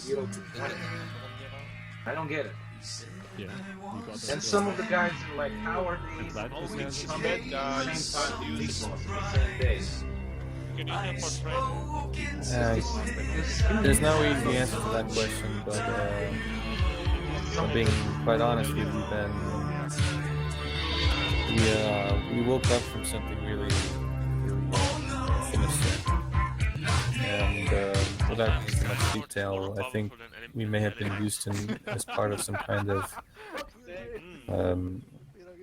0 to 20. I don't get it. Yeah, And some of the guys are like, how are they supposed to come at the same time with Big Boss on the same day? There's no easy answer to that question, but being quite honest with you, Ben, we woke up from something really sinister. And without too much detail, I think we may have been used in as part of some kind of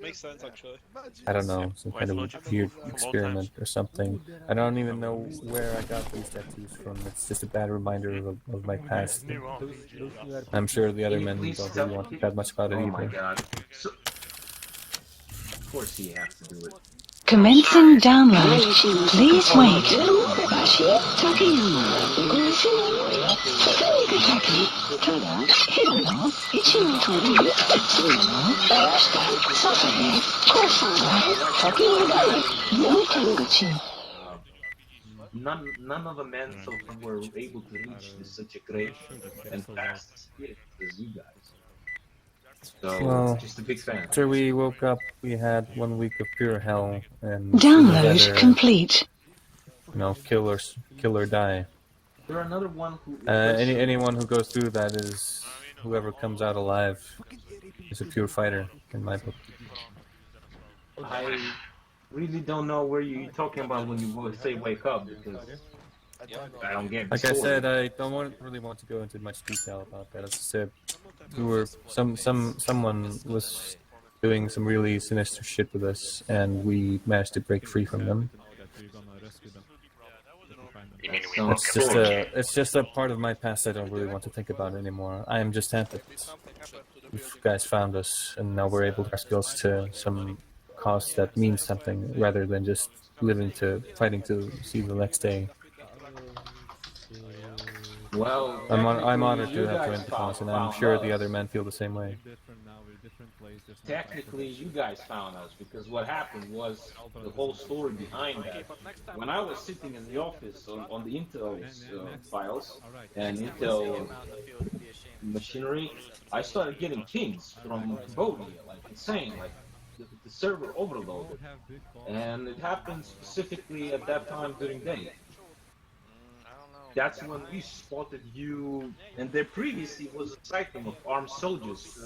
Makes sense, actually. I don't know, some kind of weird experiment or something. I don't even know where I got these tattoos from. It's just a bad reminder of my past. I'm sure the other men don't really want to talk much about it either. Oh my god. So, of course he has to do it. Commencing download. Please wait. None of the men so far were able to reach such a great and fast speed as you guys. So, Well, just a big fan. after we woke up, we had 1 week of pure hell, and Download either, complete. you know, kill or die. There are another one who. Anyone who goes through that is whoever comes out alive is a pure fighter in my book. I really don't know where you're talking about when you say wake up, because I don't get the Like I story. said, I don't really want to go into much detail about that. As I said, we were someone was doing some really sinister shit with us, and we managed to break free from them. It's just a part of my past I don't really want to think about anymore. I am just happy you guys found us, and now we're able to our skills to some cause that means something, rather than just fighting to see the next day. Well, I'm honored to you have guys joined the cause, and I'm found sure us. the other men feel the same way. Technically, you guys found us, because what happened was the whole story behind that. When I was sitting in the office on the Intel files and Intel machinery, I started getting pings from Bohemia, like insane, like the server overloaded. And it happened specifically at that time during day. That's when we spotted you, and there previously was a sighting of armed soldiers,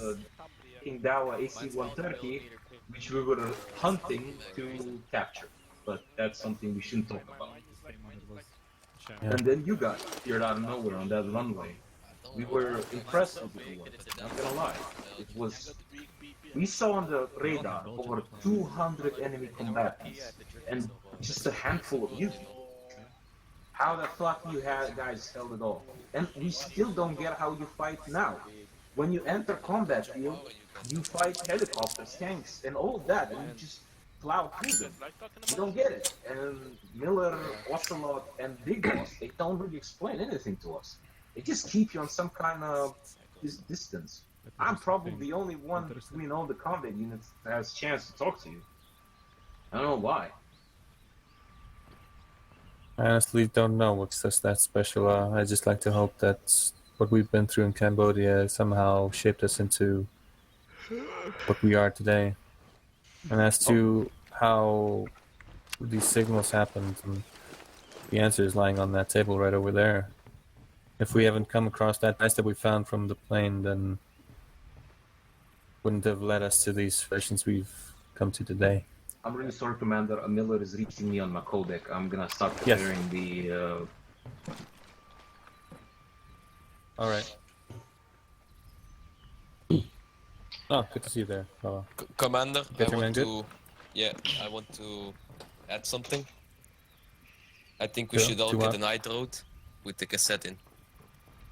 King Dawa AC-130, which we were hunting to capture. But that's something we shouldn't talk about. Yeah. And then you guys appeared out of nowhere on that runway. We were impressed with your work, not gonna lie. We saw on the radar over 200 enemy combatants, and just a handful of you. How the fuck you guys held it all? And we still don't get how you fight now. When you enter combat field, you fight helicopters, tanks, and all of that, and you just plow through them. You don't get it. And Miller, Ocelot, and Big Boss, they don't really explain anything to us. They just keep you on some kind of distance. I'm probably the only one between all the combat units that has a chance to talk to you. I don't know why. I honestly don't know what's just that special. I just like to hope that what we've been through in Cambodia somehow shaped us into what we are today. And as to how these signals happened, the answer is lying on that table right over there. If we haven't come across that device that we found from the plane, then wouldn't have led us to these versions we've come to today. I'm really sorry, Commander. Miller is reaching me on my codec. I'm gonna start preparing the. All right. Oh, good to see you there. Oh. Commander, Get your man good? I want to add something. I think we Sure. should all To get what? an iDroid with the cassette in.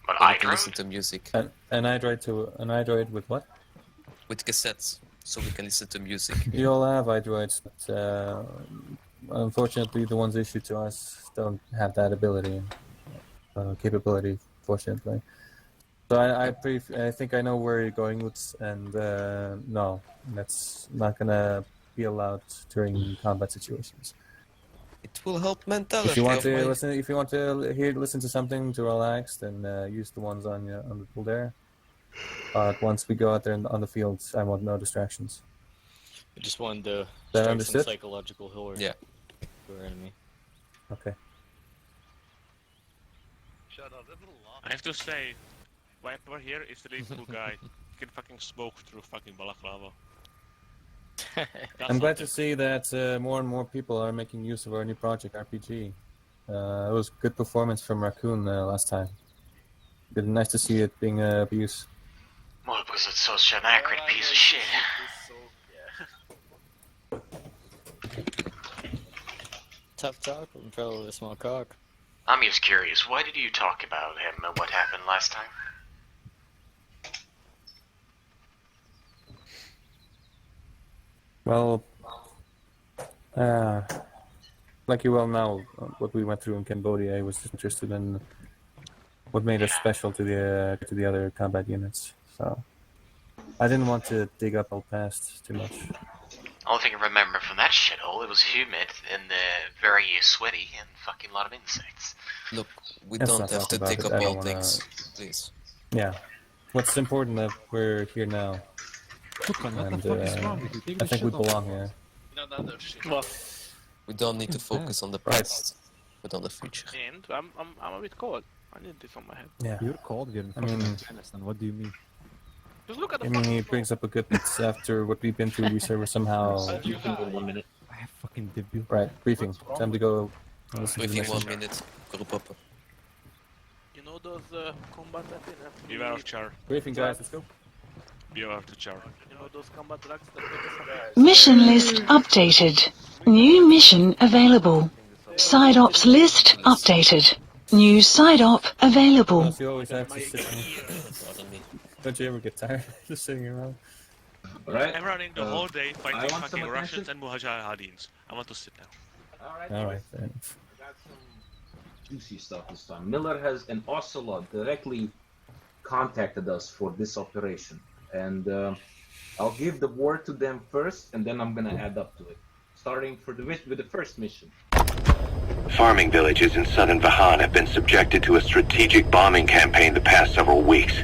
An So we can iDroid? listen to music. An iDroid with what? With cassettes, so we can listen to music. You all have iDroids, but unfortunately the ones issued to us don't have that ability, capability, fortunately. So I think I know where you're going with, and no, that's not gonna be allowed during combat situations. It will help mentality. If you want of to my- listen, if you want to listen to something to relax, then use the ones on the pool there. But once we go out there on the fields, I want no distractions. I just wanted to That strike some understood? psychological horror Yeah. to our enemy. Okay. I have to say, Viper here is a really cool guy. He can fucking smoke through fucking balaclava. I'm glad to see that more and more people are making use of our new project RPG. It was good performance from Raccoon last time. Been nice to see it being abused. Well, because it's such an accurate piece of shit. Tough talk from fellow with a small cock. I'm just curious, why did you talk about him and what happened last time? Well, like you well know, what we went through in Cambodia, I was interested in what made us special to the other combat units. So I didn't want to dig up old past too much. Only thing I remember from that shithole, it was humid and very sweaty and fucking lot of insects. Look, we Let's don't not have talk to about dig it. up I don't all wanna- things, please. Yeah, what's important that we're here now, and I think we belong here. We don't need to focus on the Right. past, but on the future. And I'm a bit cold. I need this on my head. Yeah, You're cold, you're in I mean- Afghanistan. What do you mean? Just look at the I mean, fucking it brings up a good bit after what we've been through. We were somehow In 1 minute. I have fucking debut. right. Briefing. Time to go listen to the Within mission. 1 minute, group up. You know those combat Beware of Char. Briefing, guys. Let's go. Beware of the Char. You know those combat drugs that make us Mission list updated. New mission available. Side ops list updated. New side op available. Plus, you always have to sit. Pardon me. Don't you ever get tired just sitting around? Alright? I'm running the whole day fighting want some fucking attention. Russians and Mujahideen. I want to sit now. All right. Fair enough. I got some juicy stuff this time. Miller has an Ocelot directly contacted us for this operation, and I'll give the word to them first, and then I'm gonna add up to it. Starting with the first mission. Farming villages in southern Vahan have been subjected to a strategic bombing campaign the past several weeks.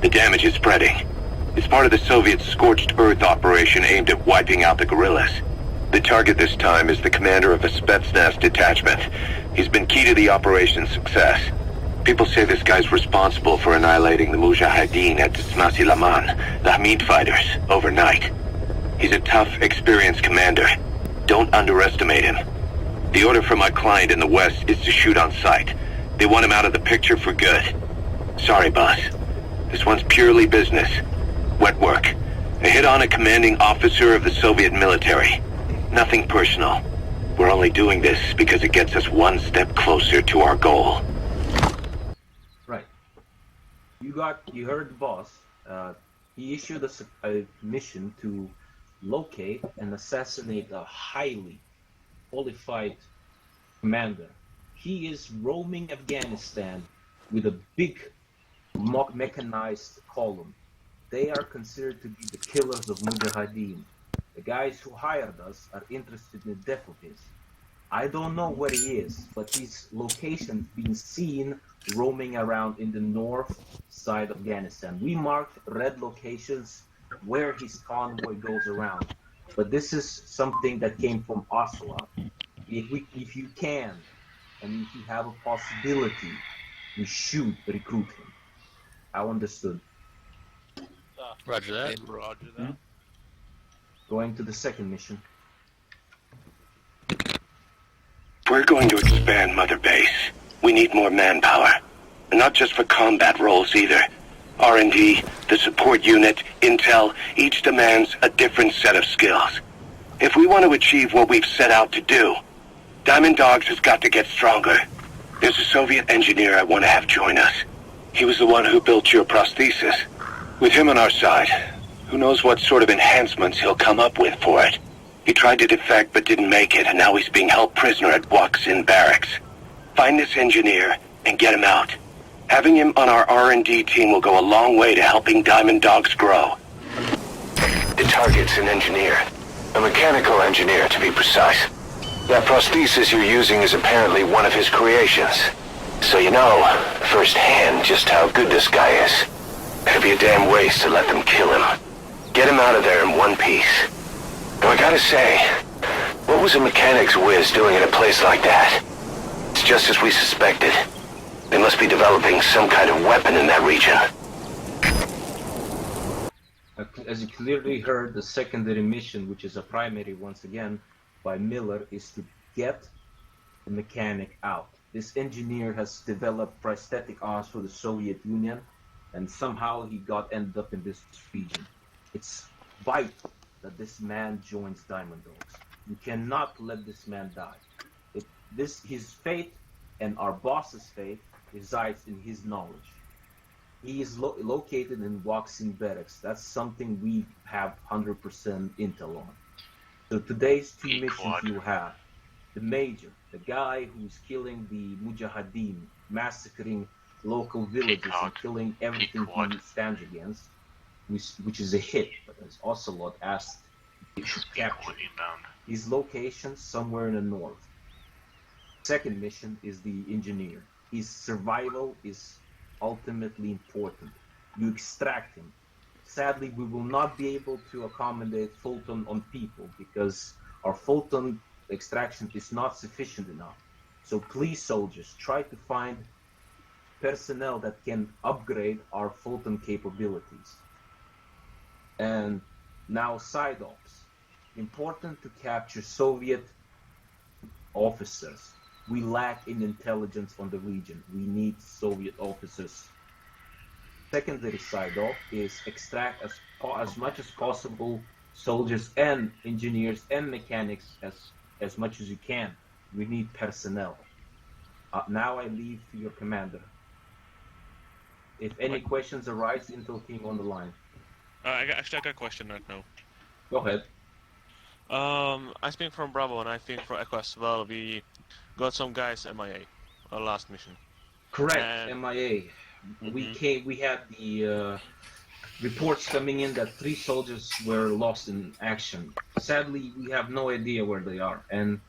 The damage is spreading. It's part of the Soviet Scorched Earth operation aimed at wiping out the guerrillas. The target this time is the commander of a Spetsnaz detachment. He's been key to the operation's success. People say this guy's responsible for annihilating the Mujahideen at Tsmasi Laman, the Hamid fighters, overnight. He's a tough, experienced commander. Don't underestimate him. The order from my client in the west is to shoot on sight. They want him out of the picture for good. Sorry, boss. This one's purely business. Wet work. A hit on a commanding officer of the Soviet military. Nothing personal. We're only doing this because it gets us one step closer to our goal. Right. You heard the boss. He issued a mission to locate and assassinate a highly qualified commander. He is roaming Afghanistan with a big mechanized column. They are considered to be the killers of Mujahideen. The guys who hired us are interested in the death of his. I don't know where he is, but his location being seen roaming around in the north side of Afghanistan. We marked red locations where his convoy goes around. But this is something that came from Ocelot. If you can, and if you have a possibility, we should recruit him. I understood. Roger that. Roger that. Going to the second mission. We're going to expand Mother Base. We need more manpower. And not just for combat roles either. R&D, the support unit, intel, each demands a different set of skills. If we want to achieve what we've set out to do, Diamond Dogs has got to get stronger. There's a Soviet engineer I want to have join us. He was the one who built your prosthesis. With him on our side, who knows what sort of enhancements he'll come up with for it. He tried to defect but didn't make it, and now he's being held prisoner at Waksin Barracks. Find this engineer and get him out. Having him on our R&D team will go a long way to helping Diamond Dogs grow. The target's an engineer. A mechanical engineer, to be precise. That prosthesis you're using is apparently one of his creations. So you know, firsthand, just how good this guy is. It'd be a damn waste to let them kill him. Get him out of there in one piece. Though I gotta say, what was a mechanics whiz doing in a place like that? It's just as we suspected. They must be developing some kind of weapon in that region. As you clearly heard, the secondary mission, which is a primary once again, by Miller, is to get the mechanic out. This engineer has developed prosthetic arms for the Soviet Union, and somehow he ended up in this region. It's vital that this man joins Diamond Dogs. You cannot let this man die. His fate and our boss's fate resides in his knowledge. He is located in Waxing Barracks. That's something we have 100% intel on. So today's two missions you have. The major, the guy who's killing the Mujahideen, massacring local villages and killing everything he stands against, which is a hit, but as Ocelot asked, it should capture his location somewhere in the north. Second mission is the engineer. His survival is ultimately important. You extract him. Sadly, we will not be able to accommodate Fulton on people because our Fulton extraction is not sufficient enough. So please, soldiers, try to find personnel that can upgrade our Fulton capabilities. And now side ops. Important to capture Soviet officers. We lack in intelligence on the region. We need Soviet officers. Secondary side op is extract as much as possible soldiers and engineers and mechanics as much as you can. We need personnel. Now I leave to your commander. If any questions arise, Intel team on the line. I got a question right now. Go ahead. I speak from Bravo and I think for Echo as well. We got some guys MIA, our last mission. Correct, MIA. We had the reports coming in that 3 soldiers were lost in action. Sadly, we have no idea where they are, and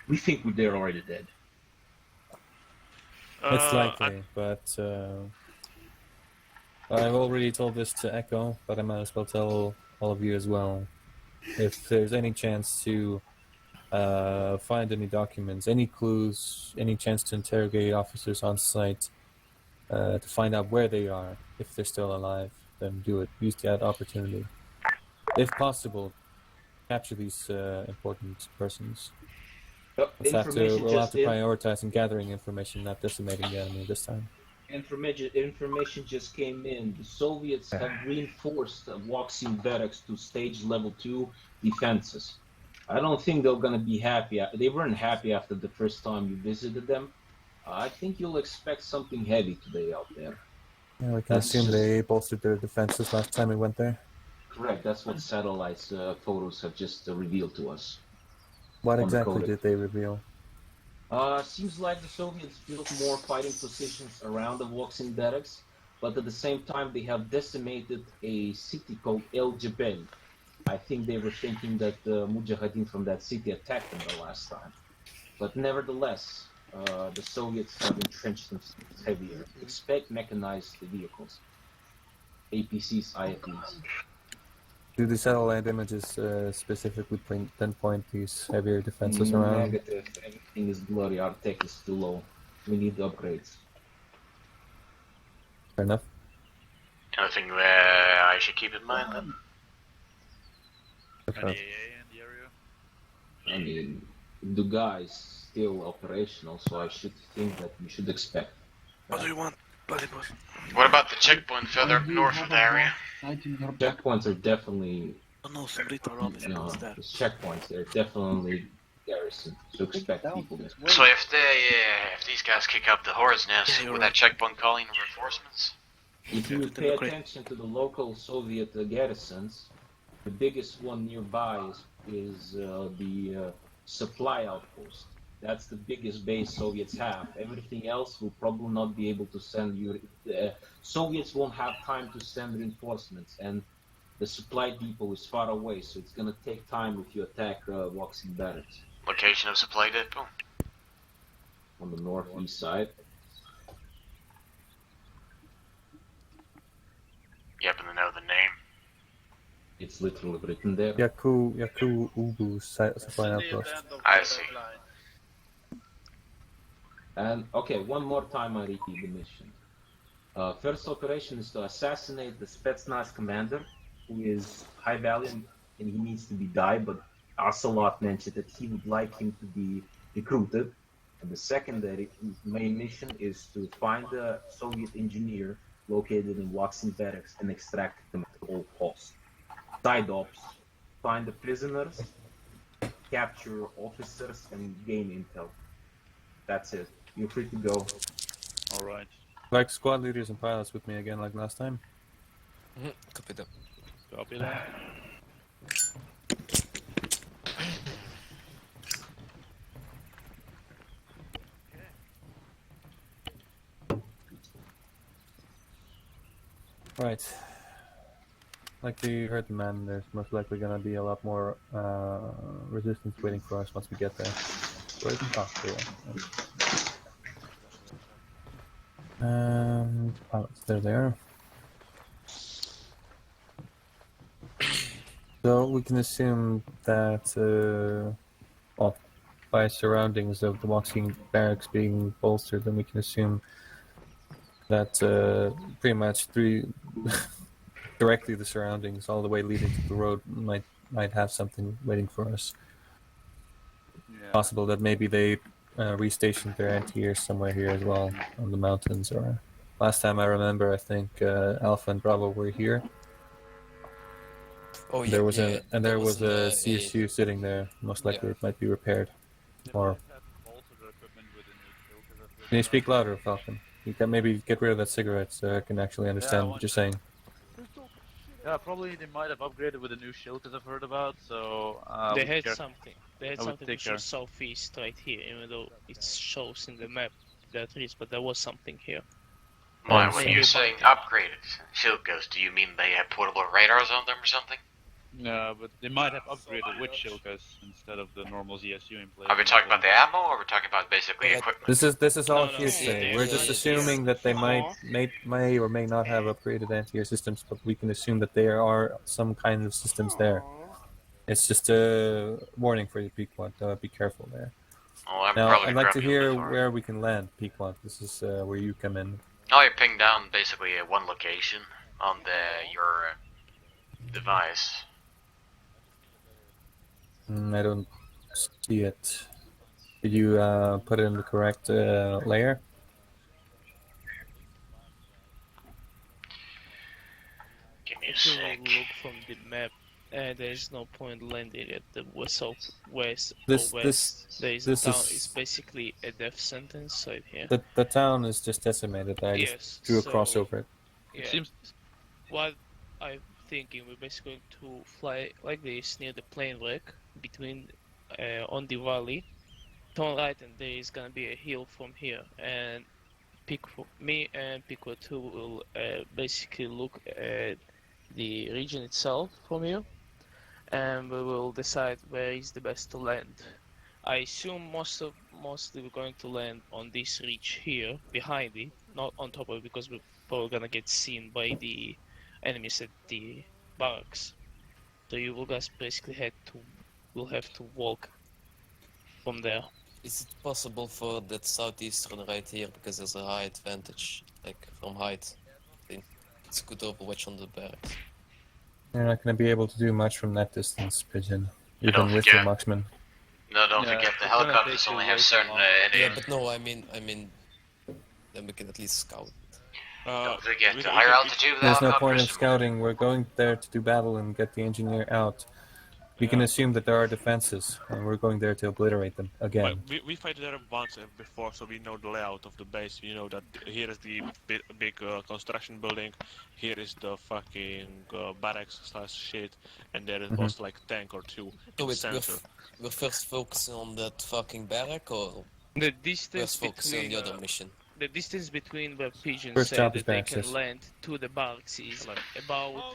we think they're already dead. It's likely, but I've already told this to Echo, but I might as well tell all of you as well. If there's any chance to find any documents, any clues, any chance to interrogate officers on site, to find out where they are, if they're still alive, then do it. Use that opportunity. If possible, capture these important persons. We'll have to prioritize in gathering information, not decimating the enemy this time. Information just came in. The Soviets have reinforced Waxing Barracks to stage level 2 defenses. I don't think they're going to be happy. They weren't happy after the first time you visited them. I think you'll expect something heavy today out there. Yeah, we can assume they bolstered their defenses last time we went there. Correct. That's what satellites photos have just revealed to us. What exactly did they reveal? Seems like the Soviets built more fighting positions around the Waxing Barracks, but at the same time they have decimated a city called El Jebel. I think they were thinking that the Mujahideen from that city attacked them the last time. But nevertheless, the Soviets have entrenched themselves heavier. Expect mechanized vehicles. APCs, IFVs. Do the satellite images specifically pinpoint these heavier defenses around? Negative. Everything is blurry. Our tech is too low. We need upgrades. Fair enough. Anything I should keep in mind then? Any AA in the area? I mean, the guy is still operational, so I should think that we should expect. What do you want, bloody boss? What about the checkpoint further north of the area? Checkpoints are definitely... Oh no, some little rubbish is there. The checkpoints, they're definitely garrisoned, so expect people there. So if these guys kick up the horse nest, with that checkpoint calling reinforcements? If you pay attention to the local Soviet garrisons, the biggest one nearby is the supply outpost. That's the biggest base Soviets have. Everything else will probably not be able to send you. Soviets won't have time to send reinforcements, and the supply depot is far away, so it's going to take time if you attack Waxing Barracks. Location of supply depot? On the northeast side. You happen to know the name? It's literally written there. Yaku Ubu supply outpost. I see. And okay, one more time I repeat the mission. First operation is to assassinate the Spetsnaz commander, who is high valiant and he needs to be died, but Ocelot mentioned that he would like him to be recruited. And the secondary main mission is to find the Soviet engineer located in Waxing Barracks and extract them at all costs. Side ops, find the prisoners, capture officers, and gain intel. That's it. You're free to go. Alright. Like squad leaders and pilots with me again, like last time. Copy that. Copy that. Right. Like you heard the man, there's most likely gonna be a lot more resistance waiting for us once we get there. So we can talk to them. Pilots, they're there. So we can assume that, well, by surroundings of the Waxing Barracks being bolstered, then we can assume that pretty much directly the surroundings, all the way leading to the road, might have something waiting for us. Yeah. Possible that maybe they restationed their anti-airs somewhere here as well on the mountains. Or last time I remember, I think Alpha and Bravo were here. Oh yeah. There was yeah, there was a a CSU sitting there. Most likely it might be repaired. Or can you speak louder, Falcon? You can maybe get rid of that cigarette so I can actually understand what you're saying. Yeah, probably they might have upgraded with a new shield that I've heard about, so... they had something. They had I would something take to show care. southeast right here, even though it shows in the map that there is, but there was something here. Well, when you're saying upgraded shield ghosts, do you mean they have portable radars on them or something? No, but they might have upgraded with Shilkas instead of the normal ZSU in place. Are we talking about the ammo, or are we talking about basically equipment? This is all No, no, hearsay. yeah, We're just assuming that they may or may not have upgraded anti-air systems, but we can assume that there are some kind of systems there. It's just a warning for you, Pequot. Be careful there. Oh, I'm Now, probably I'd like to grumpy hear before. where we can land, Pequot. This is where you come in. Oh, you ping down basically one location on your device. I don't see it. Did you put it in the correct layer? Give me a If you sec. look from the map, there is no point landing at the southwest This- or this- west. There is this a town. is- It's basically a death sentence right here. The town is just decimated. I Yes, just drew a cross so- over it. Yeah. Seems... What I'm thinking, we're basically going to fly like this near the plane wreck between on the valley. Turn right, and there is gonna be a hill from here. And me and Pico 2 will basically look at the region itself from here, and we will decide where is the best to land. I assume mostly we're going to land on this ridge here, behind it, not on top of it, because we're probably gonna get seen by the enemies at the barracks. So you will guys basically will have to walk from there. Is it possible for that southeastern right here, because there's a high advantage, like from height? I think it's a good overwatch on the barracks. You're not going to be able to do much from that distance, Pigeon. Even don't with forget- your marksman. No, don't Yeah, forget the it's gonna helicopters take you only way have too certain long. Yeah, but no, I mean, then we can at least scout. Don't forget we the can- higher we can- altitude of the There's no point in helicopters. scouting. We're going there to do battle and get the engineer out. We can assume that there are defenses, and we're going there to obliterate them again. But we fight there once before, so we know the layout of the base. You know that here is the big construction building, here is the fucking barracks slash shit, and there was like tank or two So in the wait, center. we're first focusing on that fucking barrack, or The we're distance focusing on between the other mission? the distance between where Pigeon First said job is that they barracks, can yes. land to the barracks is about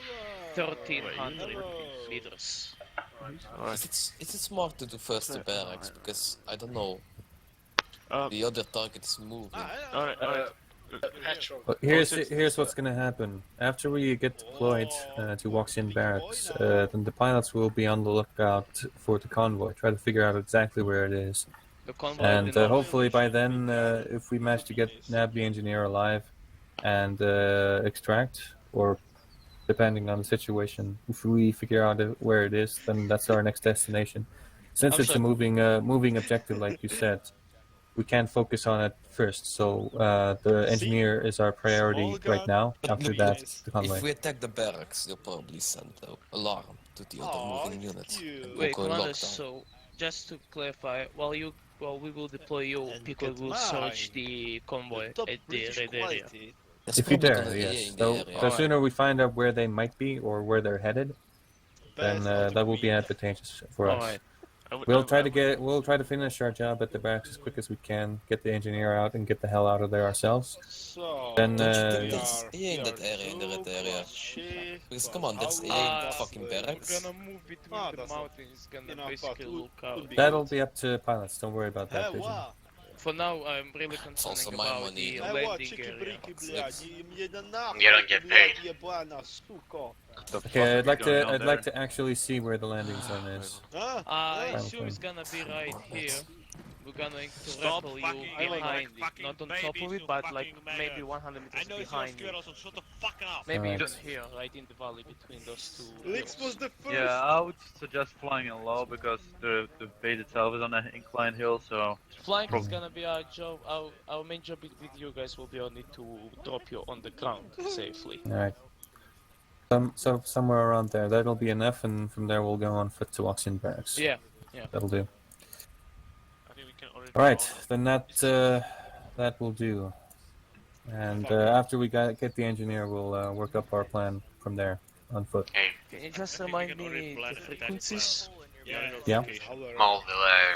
1,300 meters. Is it smart to do first the barracks? Because I don't know. The other target is moving. Alright. But here's what's gonna happen. After we get deployed to Woxin Barracks, then the pilots will be on the lookout for the convoy. Try to figure out exactly where it is. The convoy And hopefully by then, if we manage to nab the engineer alive and extract, or depending on the situation, if we figure out where it is, then that's our next destination. Since it's a moving objective, like you said, we can't focus on it first. So the engineer is our priority right now. But After look, that, the convoy. if we attack the barracks, they'll probably send an alarm to the other moving units. And we'll Wait, go in Commander, lockdown. so just to clarify, while we will deploy you, people will search the convoy at the red area. It's If you probably dare, gonna be yes. in the So area. the sooner we find out where they might be or where they're headed, then that will be advantageous for us. Alright. We'll try to finish our job at the barracks as quick as we can, get the engineer out, and get the hell out of there ourselves. Then Don't you think there's AA in that area, in the red area? Because come on, that's AA in fucking barracks. We're gonna move between the mountains, gonna basically look out. that'll be up to pilots. Don't worry about that vision. For now, I'm really It's also concerned my about money. the landing area. You don't get paid. Okay, I'd like to actually see where the landing zone is. I assume it's gonna be right here. We're gonna grapple you behind it, not on top of it, but like maybe 100 meters behind it. Maybe Alright. even here, right in the valley between those two hills. Yeah, I would suggest flying in low because the base itself is on an inclined hill, so... Flying is gonna be our job. Our main job with you guys will be only to drop you on the ground safely. Alright. So somewhere around there. That'll be enough, and from there we'll go on foot to Oxen Barracks. Yeah. That'll do. I think we can already Alright, then that will do. And after we get the engineer, we'll work up our plan from there on foot. Can you just remind me the frequencies? Yeah. Well,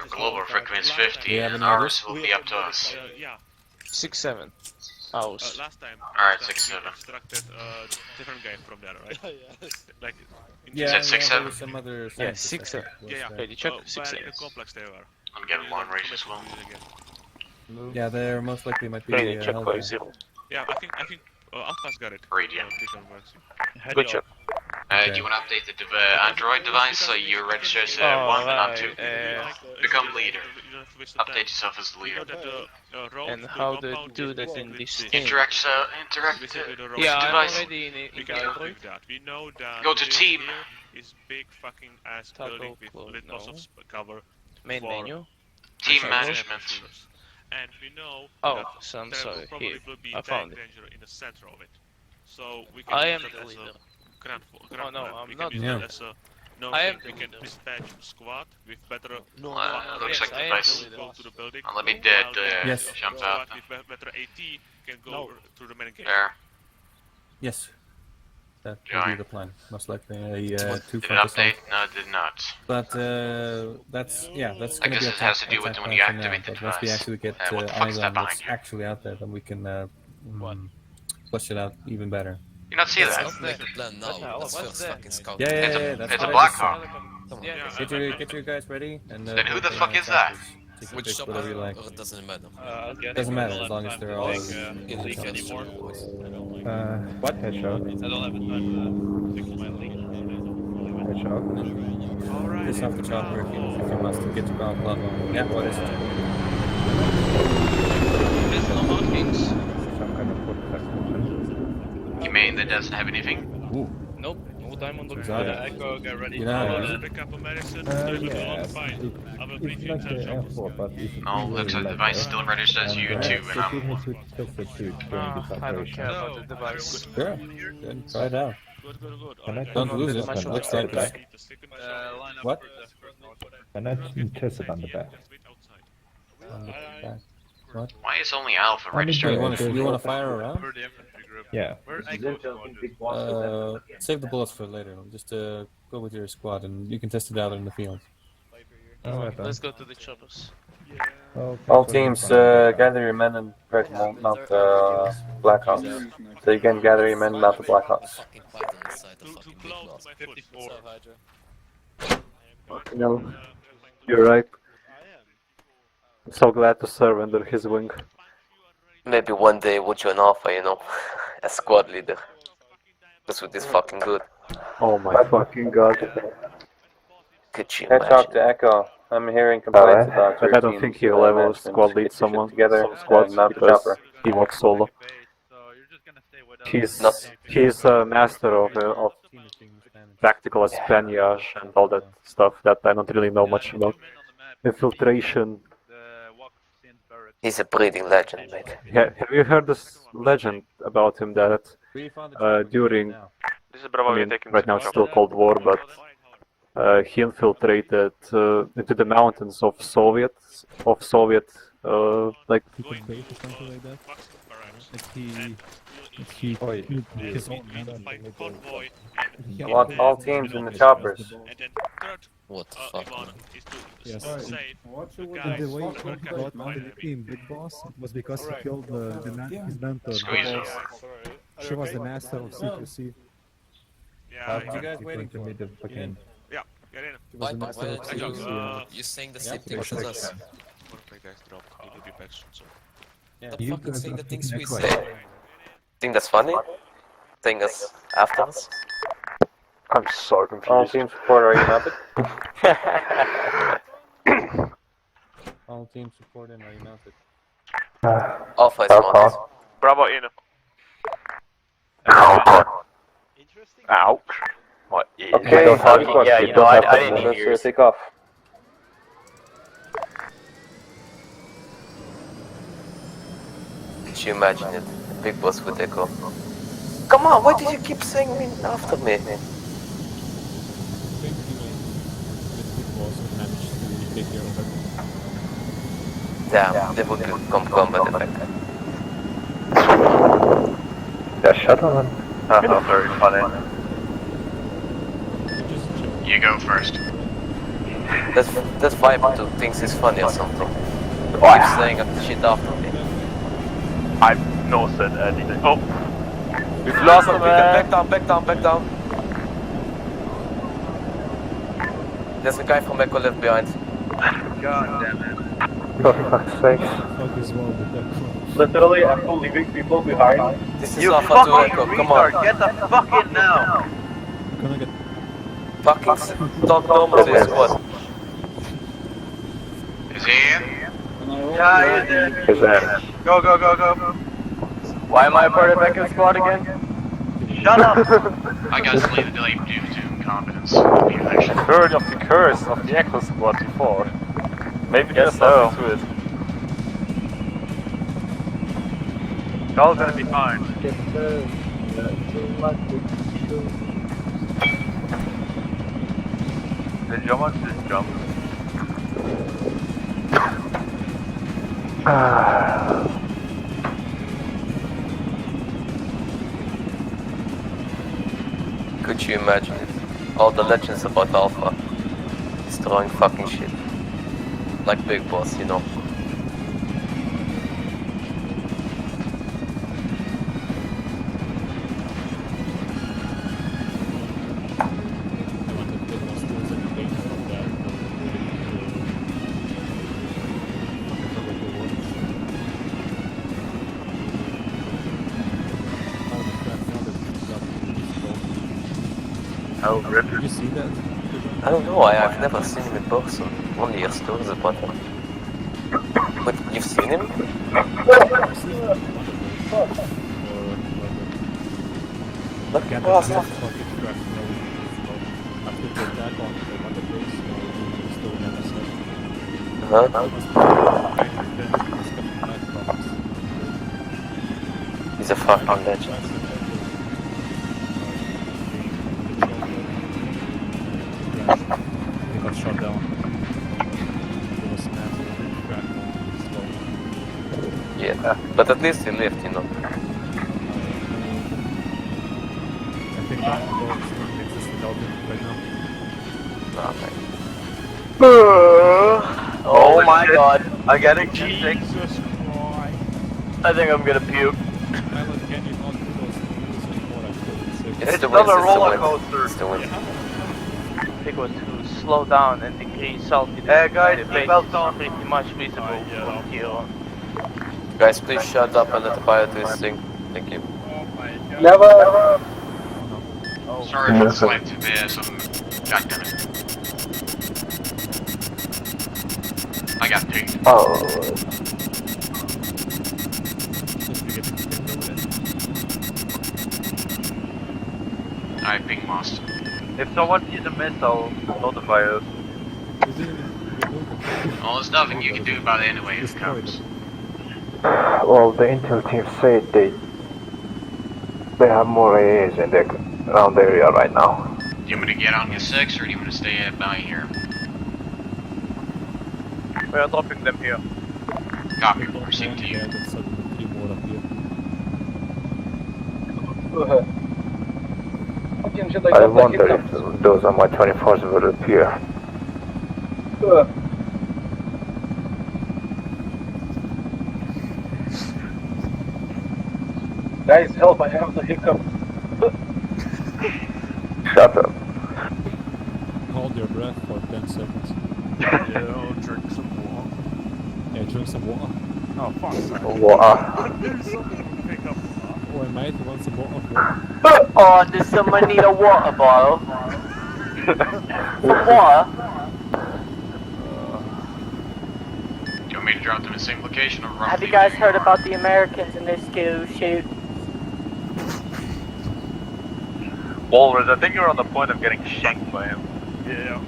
the global frequency is 50, Do you have and any ours will be up to us. 6-7 hours. last time. Alright, we 6-7. extracted different guy from there, right? Like, Yeah, said 6-7? there was some other Yeah, scientists, I 6-7. think, was yeah. there. Okay, you check Where in 6-7. the complex they were. I'm getting long range as well. Yeah, there most likely might be Okay, check held for there. 0. Yeah, I think Alpha's got it. Read, yeah. Different works. Good job. Do you want to update the Android device so you register as 1 and not 2? Become leader. Update yourself as the leader. And how to do that in this thing? Interact Yeah, I'm device. already in We the can Android. do that. We know that Go to this team. here is big fucking ass Tackle building with close, lots no. of cover. Main for menu. Team Sorry, management. And we know Oh, that so I'm there sorry, will probably here. will be I found tank it. danger in the center of it. So we can I use am that the as a leader. ground Oh, no, I'm we not can use the that as a no I thing. am We the can leader. dispatch squad with better Looks Yes, like I the am device. the leader. go to the building. Let me dead Yes. jump squad out. with better AT can go through the main gate. There. Yes. That will be Join. the plan. Most likely a Did it two-front assault. update? No, it did not. But that's that's I gonna guess be it has to do with attack when plan you for now, activate the but once we device. actually get What the fuck eyes is on that what's behind you? actually out there, then we can flush it out even better. You not see Let's that? not make a plan now. Let's What's first that? fucking scout. Yeah, It's a- that's it's a what I Black just Hawk. said. Come on. Yeah, Get your guys ready, and Then who the we'll fuck take is that? take a Which pick, chopper? whatever you like. Or it doesn't matter. Doesn't matter as long as they're all. Elite anymore. What headshot? I don't have the time to fix my leak. Headshot. Piss off the chopper if you must get your belt level. Yeah, what is it? There's no markings. You mean that doesn't have anything? Nope, no diamond on Exotic. the Echo, get ready. You know how to use it? Pick up a medicine. There's a lot fine. I will bring you 10 shots. No, looks like the device is still registered as U2, and I'm... I don't care about the device. Sure. Then try it out. Good. Don't lose it. much of Looks it. like that. Line up What? for the first northward. And I test it on the back. On the back. What? Why is only Alpha You registered? want to fire around? We're the infantry group. Yeah. We're This is Echo intel, squad. big boss for them. Save the bullets for later. Just go with your squad, and you can test it out in the field. Alright then. Let's go to the choppers. Well, All that's what teams, I'm finding. gather your men and prepare to mount Blackhawks. So you can gather your men and mount the Blackhawks. Fucking fight on the side of Too fucking big close loss. to my foot. 54. No, you're right. I'm so glad to serve under his wing. Maybe one day we'll join Alpha, you know, as squad leader. This would is fucking good. Oh my fucking god. Could you I talked imagine? to Echo. I'm hearing complaints about But your I don't team's think he'll ever management. squad Get lead your shit someone, together some squads, and not the because chopper. he works solo. He's a master of tactical espionage and all that stuff that I don't really know much about. Infiltration. He's a breeding legend, mate. Yeah, have you heard this legend about him that during, I mean, right now it's still Cold War, but he infiltrated into the mountains of Soviet, like. Base or something like that. He killed his own men. I want all teams in the choppers. What the fuck? Yes. And the way he got the team Big Boss was because he killed his mentor. She was the master of secrecy. You guys waiting for me to fucking... Yeah, get in. She was the master of secrecy. You're saying the same things as us. You Fucking guys saying are the things we fucking say. Think that's funny? Think us after us? I'm so confused. All team support, are you mounted? All team support and are you mounted? Alpha is mounted. Bravo in. Ouch. What is Okay, yeah, you know, I didn't need yours. Take off. Could you imagine it? The Big Boss with Echo. Come on, why did you keep saying me after me? Damn, they would become combat effect. Yeah, shut up. Very funny. You go first. That vibe to thinks is funny or something. Keep saying shit after me. I've not said anything. Oh! We've lost him, back down. There's a guy from Echo left behind. God damn it. For fuck's sake. Fuck is wrong with that? Literally, I'm leaving people behind. This is You Alpha to fucking Echo, come retard, on. get the fuck in now! Gonna get Fucking talk normal to your squad. Is he in? Yeah, he's in. Is that? Go. Why am I part of Becca's squad again? Shut up! I got slated due to incompetence. Actually. Heard of the curse of the Echo Squad before. Maybe there's something to it. It's all gonna be fine. Did you want to jump? Could you imagine it? All the legends about Alpha. Destroying fucking shit. Like Big Boss, you know. Oh, rip. Did you see that? I don't know, I've never seen him in person. Only your stories about him. But you've seen him? Look at After that. the attack on the mother base, he still never said. He's a fucking legend. He got shot down. He was massive crackle. Yeah, but at least he lived, you know. I think that boat still exists without him right now. Okay. Oh my god. I'm getting G6. I think I'm gonna puke. It's the not wind, a roller it's the wind. coaster. It's the wind. I think it was too slow down and decrease altitude. Guys, the base seatbelt is on. pretty much visible from here on. Guys, please shut up and let the pilot do his thing. Thank you. Never. Sorry for the slight some backgammon. I got pinged. I ping lost. If someone sees a missile, notify us. Well, there's nothing you can do about it anyway if it comes. Well, the intel team said they have more AAs in the around the area right now. Do you want me to get on your 6 or do you want to stay by here? We are dropping them here. Copy, proceed to you. I wonder if those are my 24s will appear. Guys, help, I have the hiccup. Shut up. Hold your breath for 10 seconds. Yeah, I'll drink some water. Yeah, drink some water. Oh, fuck. Water. There's something to pick up on that. Oh, mate, you want some water? Bro? Oh, does someone need a water bottle? Some water? Do you want me to drop them in the same location or roughly? Have you guys heard about the Americans and their school shoot? Walrus, I think you're on the point of getting shanked by him. Yeah.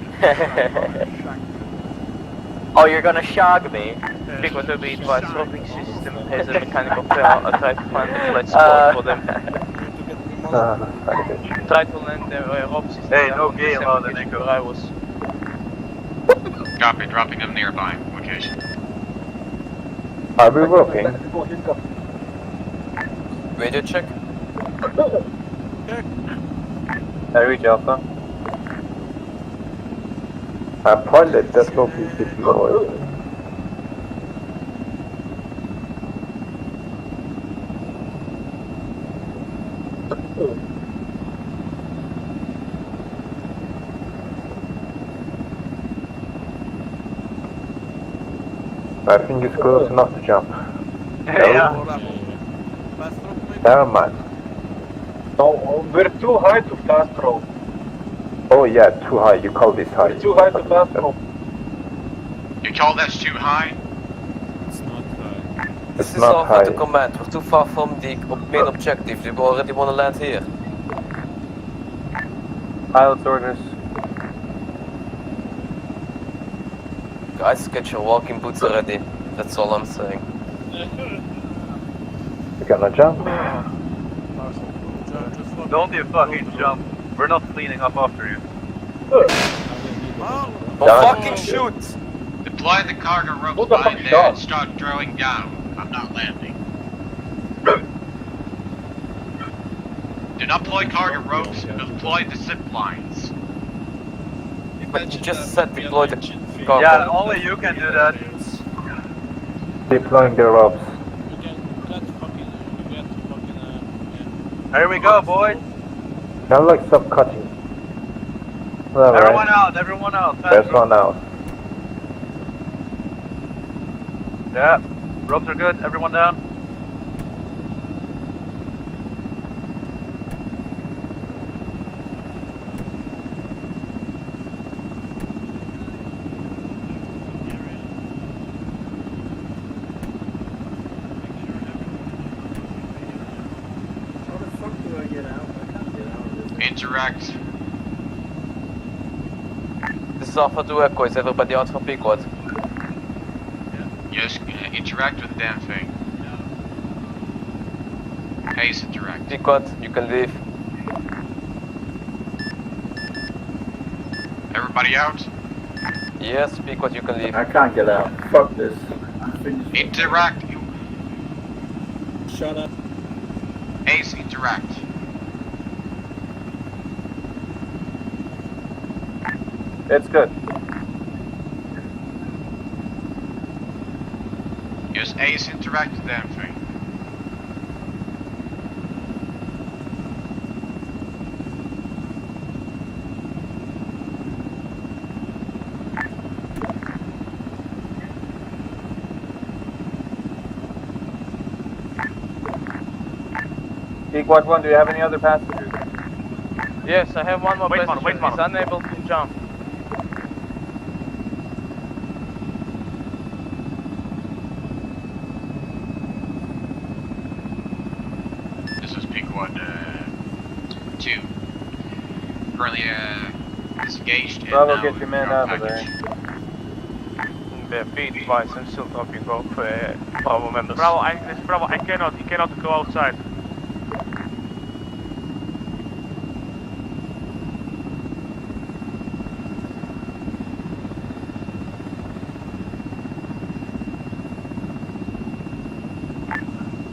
Oh, you're gonna shag me? Speak what will be advised. Swapping system has a mechanical fail. I tried to find a flight spot for them. Try to land their ROP system. Hey, no game on the Nico. I was. Copy, dropping them nearby location. Are we working? Radio check. I reach Alpha. Pilot, that's no piece deployed. I think it's close enough to jump. Yeah. Never mind. No, we're too high to fast roll. Oh yeah, too high. You call this high. Too high to fast roll. You call this too high? It's not high. This is not Alpha high. to command. We're too far from the main objective. We already want to land here. Pilot's orders. Guys, get your walking boots ready. That's all I'm saying. You gonna jump? Don't you fucking jump. We're not cleaning up after you. Oh, fucking shoot! Deploy the cargo ropes behind there and start drawing down. I'm not landing. Do not deploy cargo ropes, deploy the zip lines. But you just said deploy the cargo. Yeah, only you can do that. Deploying the ropes. Here we go, boys. Now like stop cutting. Everyone out, everyone out. First one out. Yeah, ropes are good, everyone down. Interact. This is Alpha to Echo. Is everybody out for Pequod? Yes, interact with the damn thing. Haze interact. Pequod, you can leave. Everybody out? Yes, Pequod, you can leave. I can't get out. Fuck this. Interact. Shut up. Ace, interact. It's good. Yes, Ace, interact with the damn thing. Pequod 1, do you have any other passengers? Yes, I have one more passenger. Wait, He's unable to jump. This is Pequod 2. Currently disengaged. Bravo, get your man out of there. Be advised, I'm still talking of Bravo members. Bravo, he cannot go outside.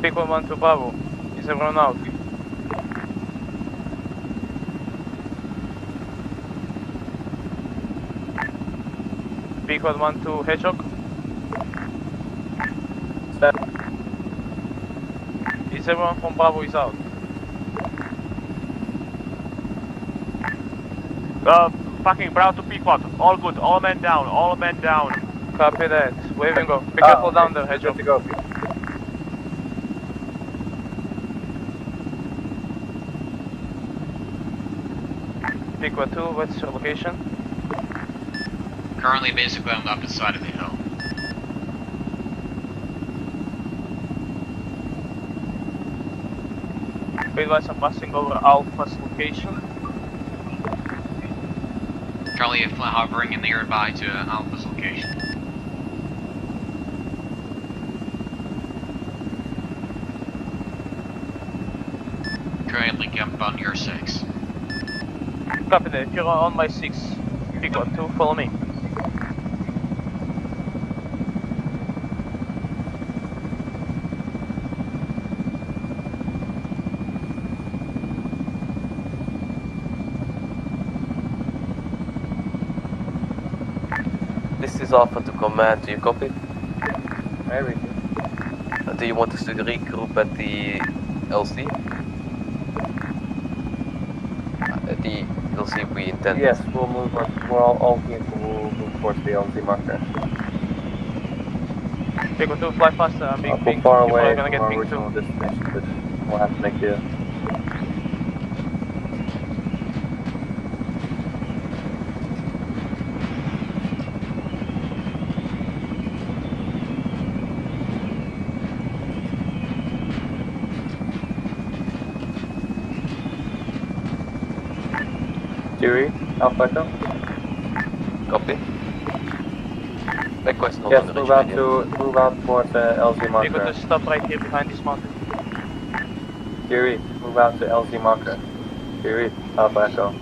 Pequod 1 to Bravo. Is everyone out? Pequod 1 to Hedgehog. Stand. Is everyone from Bravo is out? Fucking Bravo to Pequod. All good. All men down. All men down. Copy that. Wave and go. Be careful down there, Hedgehog. Good to go. Pequod 2, what's your location? Currently basically on the opposite side of the hill. Be advised, I'm passing over Alpha's location. Currently hovering in nearby to Alpha's location. Currently jump on your 6. Copy that. If you're on my 6, Pequod 2, follow me. This is Alpha to command, do you copy? Everything. Do you want us to regroup at the LC? At the LC we intend. Yes, we'll move. We're all teams will move towards the LZ marker. Pequod 2, fly faster. I'm being pinged. far People away are gonna from get our pinged original too. destination, but we'll have to make do. Jerry, Alpha Echo? Copy. Request no Yes, longer move reaching out towards the LZ marker. Pequod 2, stop right here behind this mountain. Jerry, move out to LZ marker. Jerry, Alpha Echo.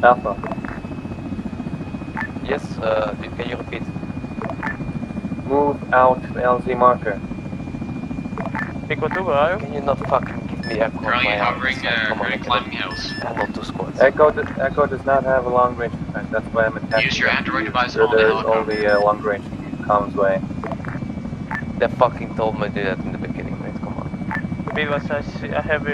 Alpha. Yes, can you repeat? Move out to LZ marker. Pequod 2, where are you? Can you not fucking give me echo on Currently my hovering, Come on, I climbing cannot hills. handle 2 squads. Echo does not have a long range effect. That's why I'm attacking. Use your Android device so on the there's helicopter. only long range comms way. They fucking told me to do that in the beginning, mate, come on. Be advised, I have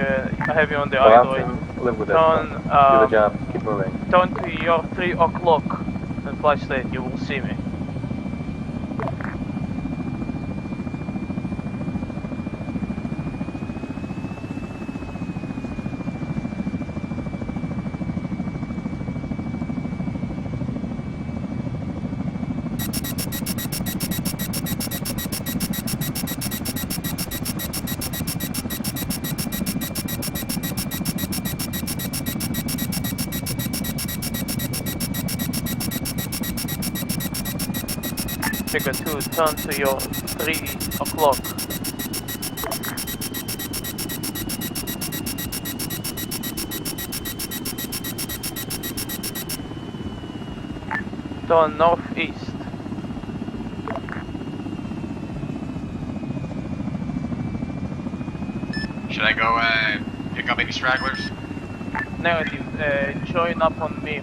you on the Go out Android. and live with it. Turn, Do the job. Keep moving. Turn to your 3 o'clock and fly straight. You will see me. Pequod 2, turn to your 3 o'clock. Turn northeast. Should I go pick up any stragglers? Negative, join up on me.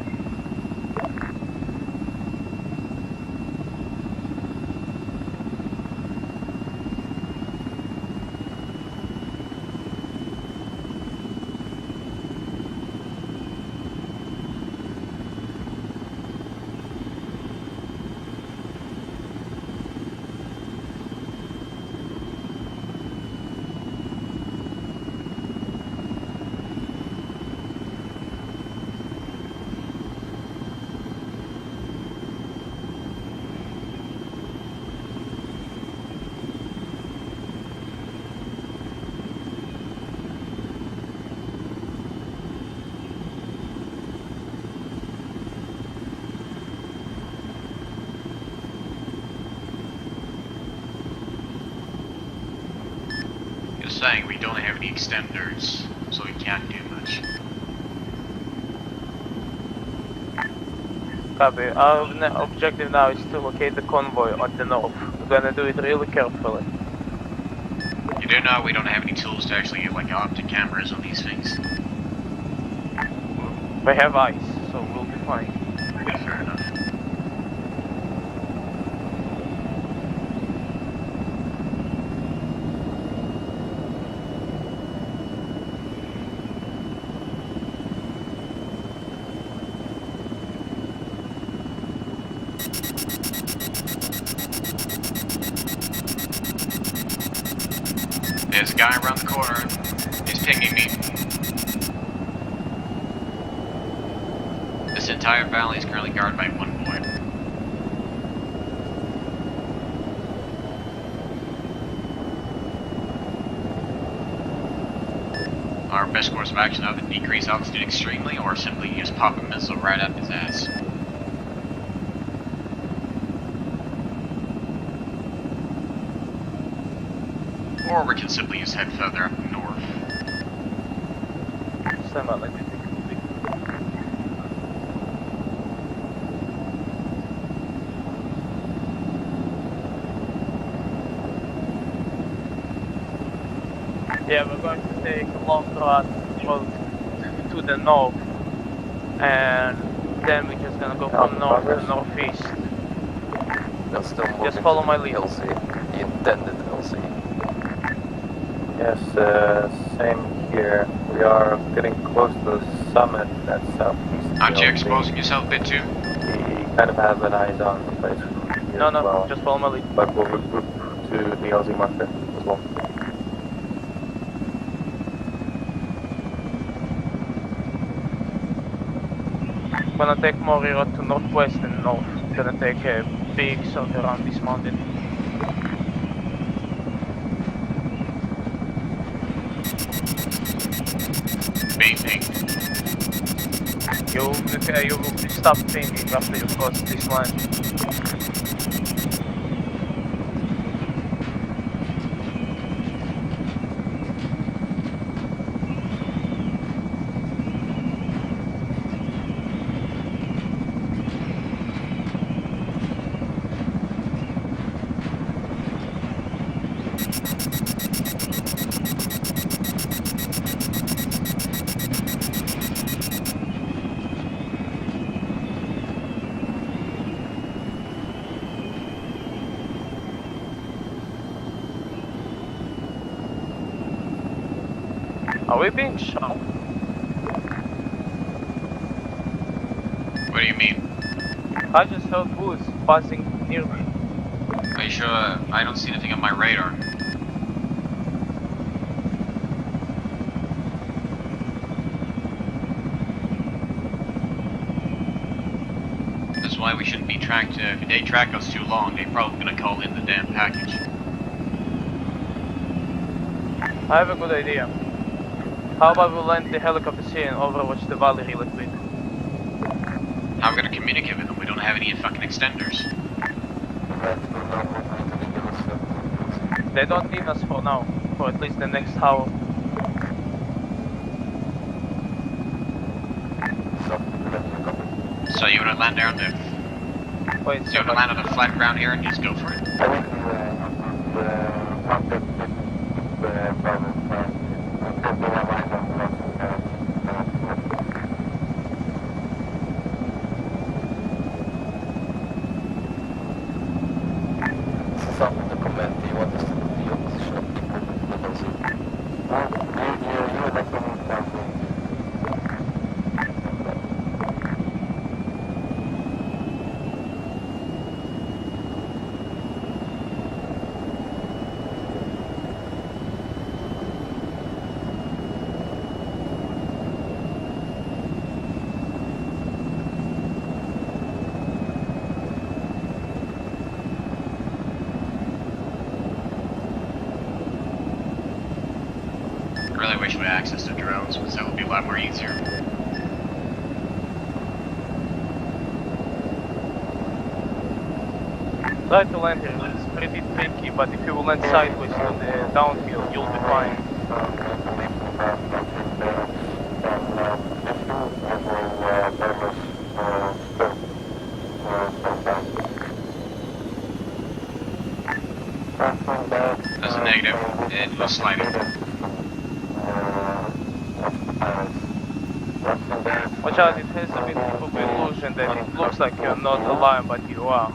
saying, we don't have any extenders, so we can't do much. Copy. Our objective now is to locate the convoy on the north. We're gonna do it really carefully. You do know we don't have any tools to actually get like optic cameras on these things. We have eyes, so we'll be fine. Fair enough. There's a guy around the corner. He's pinging me. This entire valley is currently guarded by one boy. Our best course of action either decrease altitude extremely or simply just pop a missile right up his ass. Or we can simply just head further up north. Stand by, like this. Yeah, we're going to take a long route to the north, and then we're just gonna go from north to northeast. Just follow my lead. LC. The intended LC. Yes, same here. We are getting close to the summit at southeast. Aren't you exposing yourself a bit too? We kind of have an eyes on the place. No, just follow my lead. But we'll regroup to the LZ marker as well. Gonna take more road to northwest and north. Gonna take a big circle around this mountain. Beeping. You will stop thinking after you cross this line. Are we being shot? What do you mean? I just heard bullets buzzing near me. Are you sure? I don't see anything on my radar. That's why we shouldn't be tracked. If they track us too long, they're probably gonna call in the damn package. I have a good idea. How about we land the helicopter here and overwatch the valley really quick? How are we gonna communicate with them? We don't have any fucking extenders. They don't need us for now, for at least the next hour. So you wanna land there on the... Wait, so you wanna land on the flat ground here and just go for it? Some document, do you want us to do your position? I really wish we had access to drones, because that would be a lot more easier. Try to land here, it's pretty tricky, but if you land sideways to the downhill, you'll be fine. That's a negative. It was sliding. Watch out, it has a bit of illusion that it looks like you're not alive, but you are.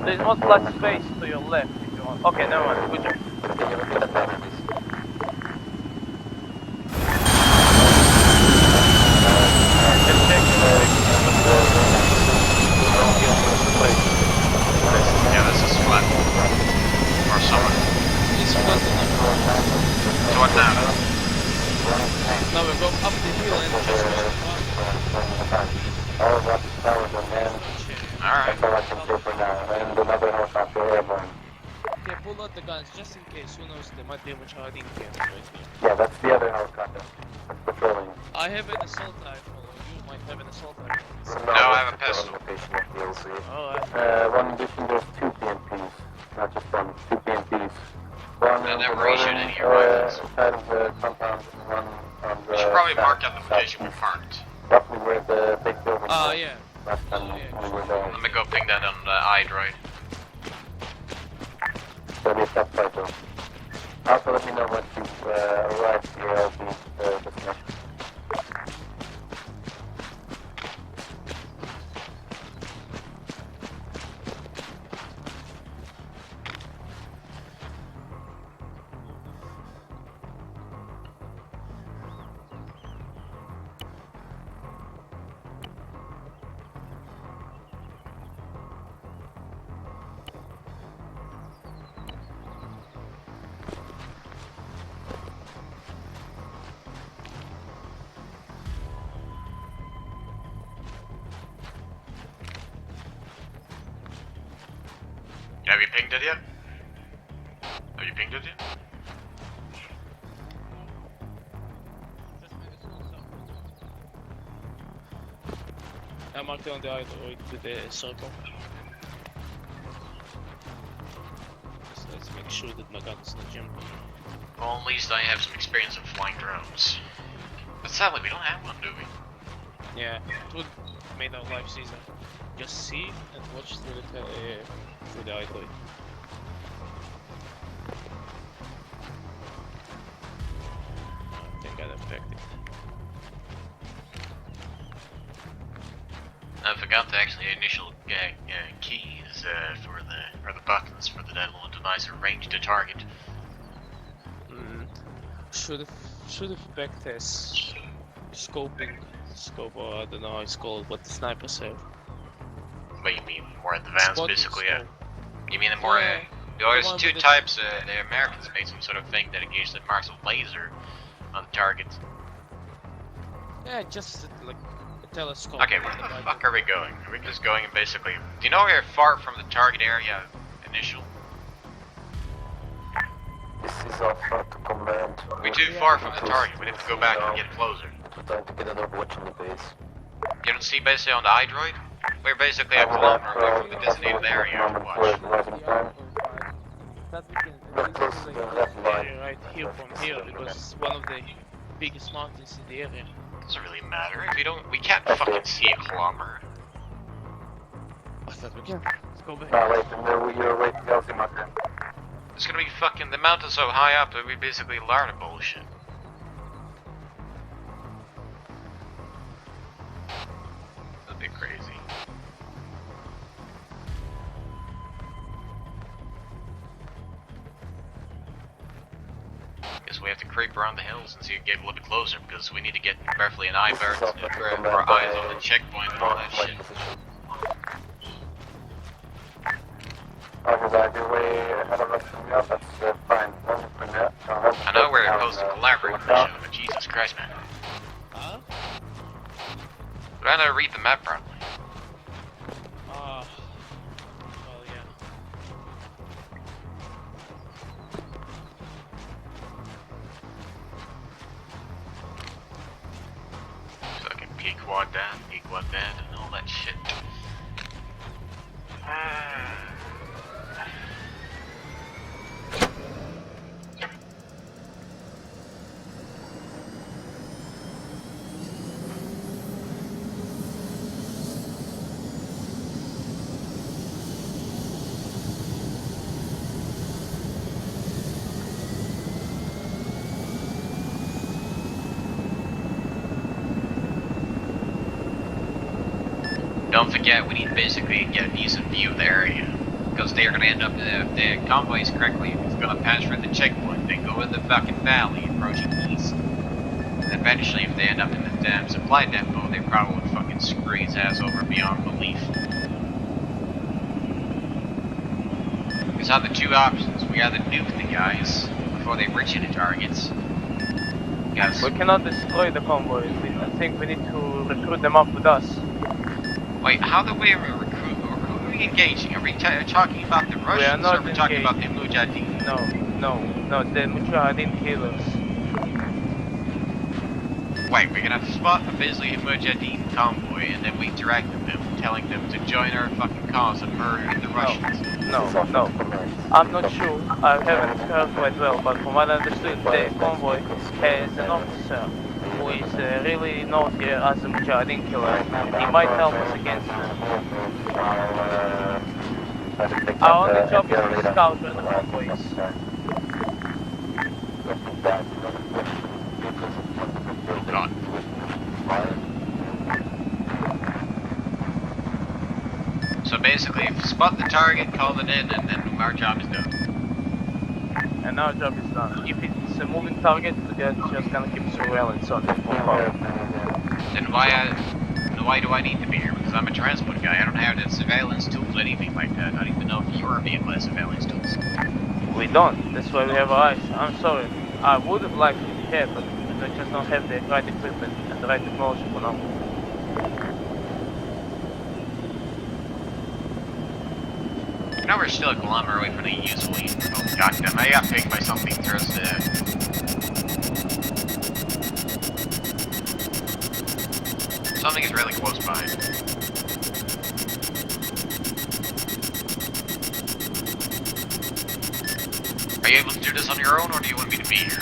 There's one flat space to your left if you want. Okay, never mind. Good job. Just check. Yeah, this is flat. Or someone. It's flat enough. So what now? Now we go up the hill and just go Alright. Okay, pull out the guns just in case. Who knows? There might be a Mujahideen camp right here. Yeah, that's the other house contact. That's patrolling. I have an assault rifle. You might have an assault rifle. No, I have a pistol. Alright. One addition, there's 2 PMPs. Not just one, 2 PMPs. One I never issued any of your rifles. side of the compound, one on the We should probably mark out the location we parked. roughly where the big building Oh, was. yeah. Last time we were there. Let me go ping that on the iDroid. So we stopped by though. Also let me know once you've arrived here, I'll be destination. Have you pinged it yet? Have you pinged it yet? I marked it on the iDroid with the circle. So let's make sure that my gun is not jumping. Well, at least I have some experience in flying drones. But sadly, we don't have one, do we? Yeah, it would make our lives easier. Just see and watch through the iDroid. I think I'd affect it. I forgot to actually initial keys for the buttons for the deadline device are range to target. Should have backtest scoping scope, or I don't know how it's called, what the snipers have. What you mean, more advanced, Spotting basically? scope. You mean the more? Yeah, There's the one two with the- types. The Americans made some sort of thing that occasionally marks a laser on the target. Yeah, just like a telescope. Okay, where the fuck are we going? Are we just going and basically? Do you know we're far from the target area initial? This is Alpha to command. We're too far from the target. We need to go back and get closer. We're trying to get an overwatch on the base. You don't see basically on the iDroid? We're basically a kilometer away from the designated area to watch. That we can right here from here because it's one of the biggest mountains in the area. Doesn't really matter if you don't. We can't fucking see a kilometer. I thought we can. Let's go back. No, wait, you're away from the altimeter. It's gonna be fucking. The mountain's so high up that we basically learn a bullshit. That'd be crazy. Guess we have to creep around the hills and see if we get a little bit closer because we need to get carefully an eye bird for our eyes on the checkpoint and all that shit. I know we're supposed to collaborate for sure, but Jesus Christ, man. Huh? But I don't read the map properly. Well, yeah. Fucking Pequod down, and all that shit. don't forget, we need to basically get a decent view of the area. Because they're going to end up, if the convoy is correctly, it's going to pass through the checkpoint, then go in the fucking valley, approaching east. And eventually, if they end up in the damn supply depot, they probably would fucking screw his ass over beyond belief. Because out of the two options, we either nuke the guys before they reach any targets. We cannot destroy the convoy. I think we need to recruit them up with us. Wait, how do we recruit? Who are we engaging? Are we talking about the Russians or are we talking about the Mujahideen? No, the Mujahideen killers. Wait, we're gonna spot basically a Mujahideen convoy and then we interact with them, telling them to join our fucking cause and murder the Russians. No. I'm not sure. I haven't heard quite well, but from what I understood, the convoy has an officer who is really known here as a Mujahideen killer. He might help us against them. Our only job is to scout where the convoy is. Oh god. So basically, spot the target, call it in, and then our job is done. And our job is done. If it's a moving target, we're just gonna keep surveillance on it for far. Then why do I need to be here? Because I'm a transport guy. I don't have the surveillance tools or anything like that. I don't even know if your vehicle has surveillance tools. We don't. That's why we have our eyes. I'm sorry. I would have liked to have, but we just don't have the right equipment and the right technology for now. Now we're still a kilometer away from the usually. Oh goddamn, I got picked by something Thursday. Something is really close by. Are you able to do this on your own, or do you want me to be here?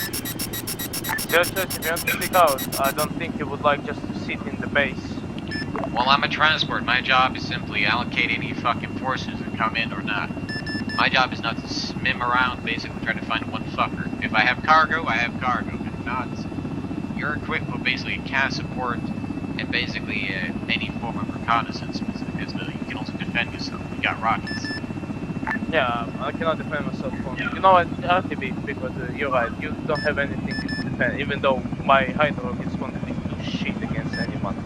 Just if you want to stick out, I don't think you would like just to sit in the base. Well, I'm a transport. My job is simply allocate any fucking forces that come in or not. My job is not to swim around, basically trying to find one fucker. If I have cargo, I have cargo. If not, you're equipped with basically CAS support and basically any form of reconnaissance. Because you can also defend yourself. You got rockets. Yeah, I cannot defend myself from. You know what, RTB, because you're right, you don't have anything to defend, even though my hydro is going to do shit against anyone.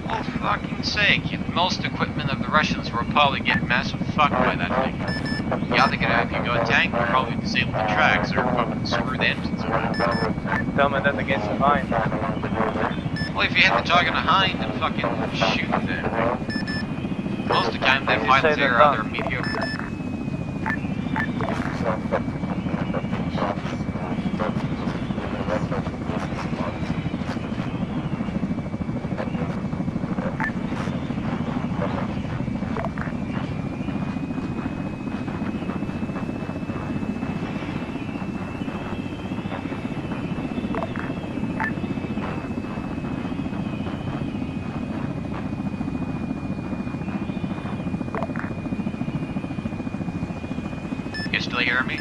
Oh, fucking sake, most equipment of the Russians will probably get massive fucked by that thing. You either gonna have you go a tank or probably disable the tracks or fucking screw the engines around. Tell me that against the Hind. Well, if you hit the target on a Hind and fucking shoot them. Most of the time, their pilots there are mediocre. You still hear me?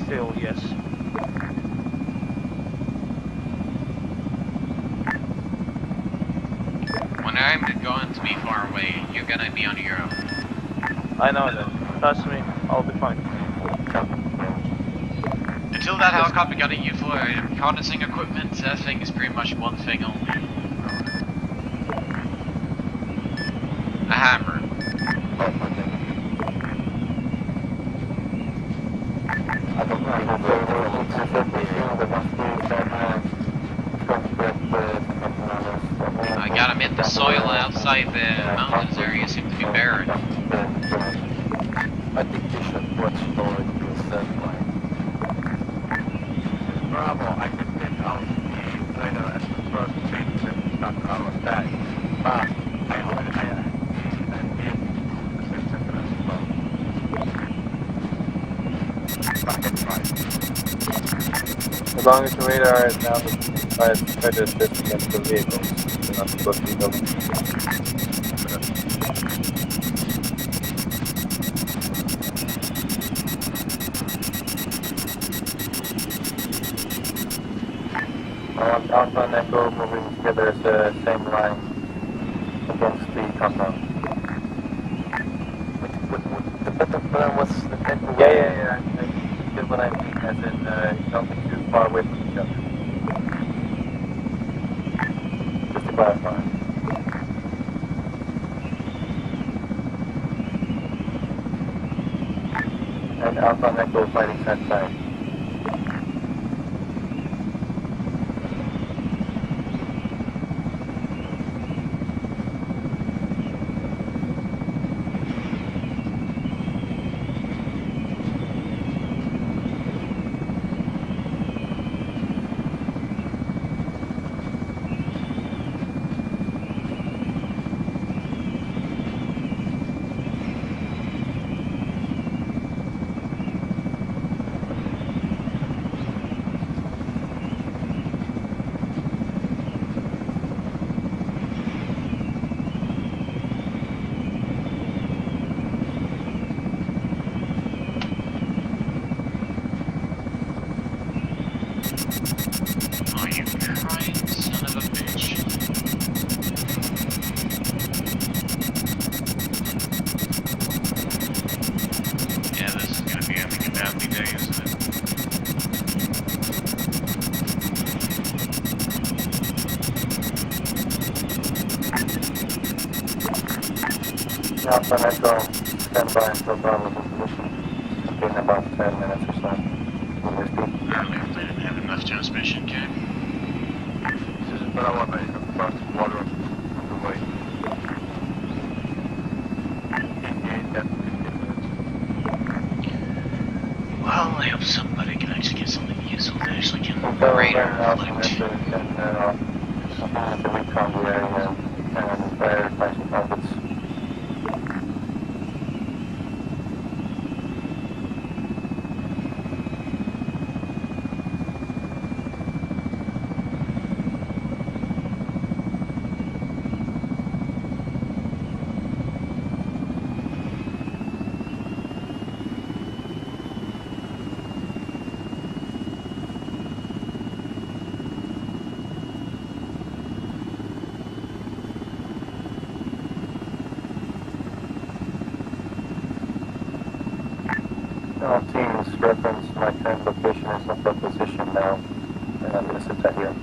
Still, yes. When I'm going to be far away, you're gonna be on your own. I know that. Trust me, I'll be fine. Until that helicopter got a UFO reconnaissance equipment, that thing is pretty much one thing only. A hammer. I gotta admit, the soil outside the mountains area seems to be barren. I think you should watch forward to the third line. Bravo, I can get out the later as the first change and start our attack. But I already have the system as well. Back and right. As long as the radar is now try to assist against the vehicles, you're not supposed to be going. Alpha and Echo moving together as the same line. against the compound. What's the technical? Yeah. I get what I mean, as in, don't be too far away from each other. Just to clarify. And Alpha and Echo fighting side side. Oh, you crying son of a bitch. Yeah, this is gonna be having a badly day, isn't it? Alpha and Echo, stand by until Bravo's in position. In about 10 minutes or so. Will they speak? I believe they didn't have enough transmission, Jay. This is Bravo, I have crossed the water on the way. Well, I hope somebody can actually get something useful that actually can radar reflect. The recon the area and prioritize the targets. All teams reference my current location as a position now, and I'm going to sit that here.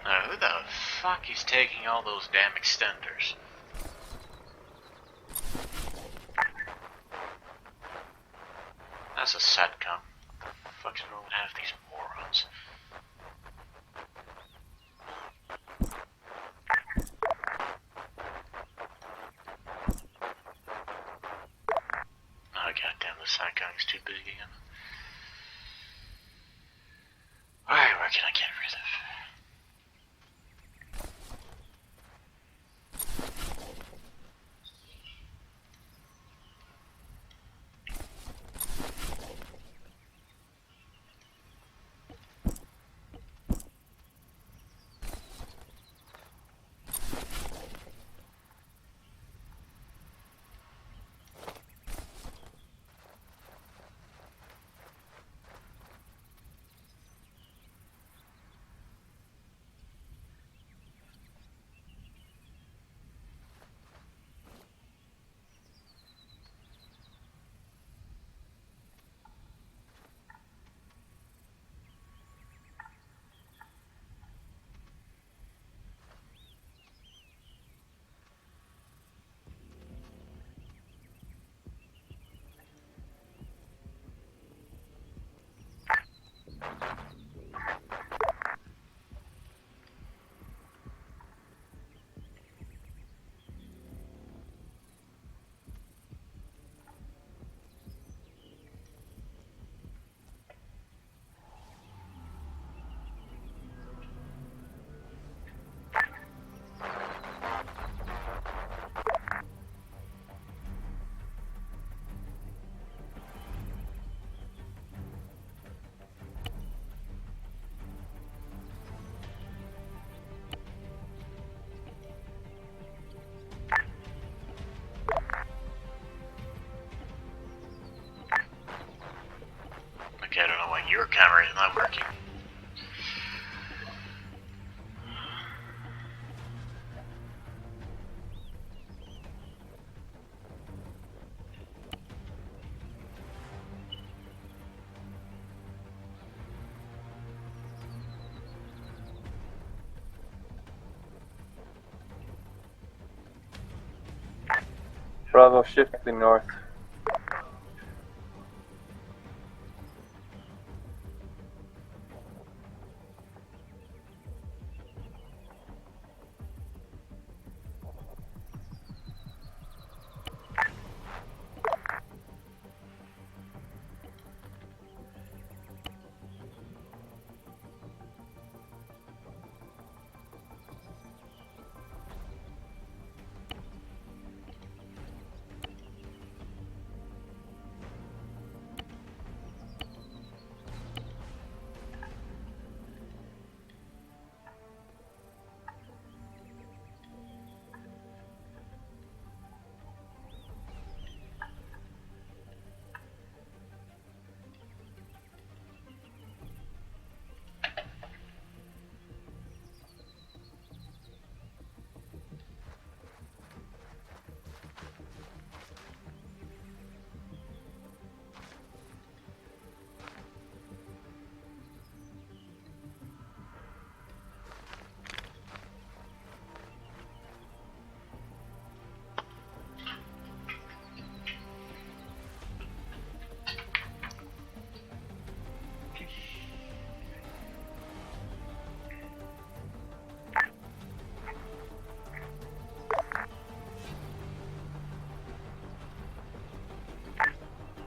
Now, who the fuck is taking all those damn extenders? That's a SATCOM. What the fuck's wrong with half these morons? Oh goddamn, the SATCOM is too big again. Alright, where can I get rid of? not working. Bravo, shifting north.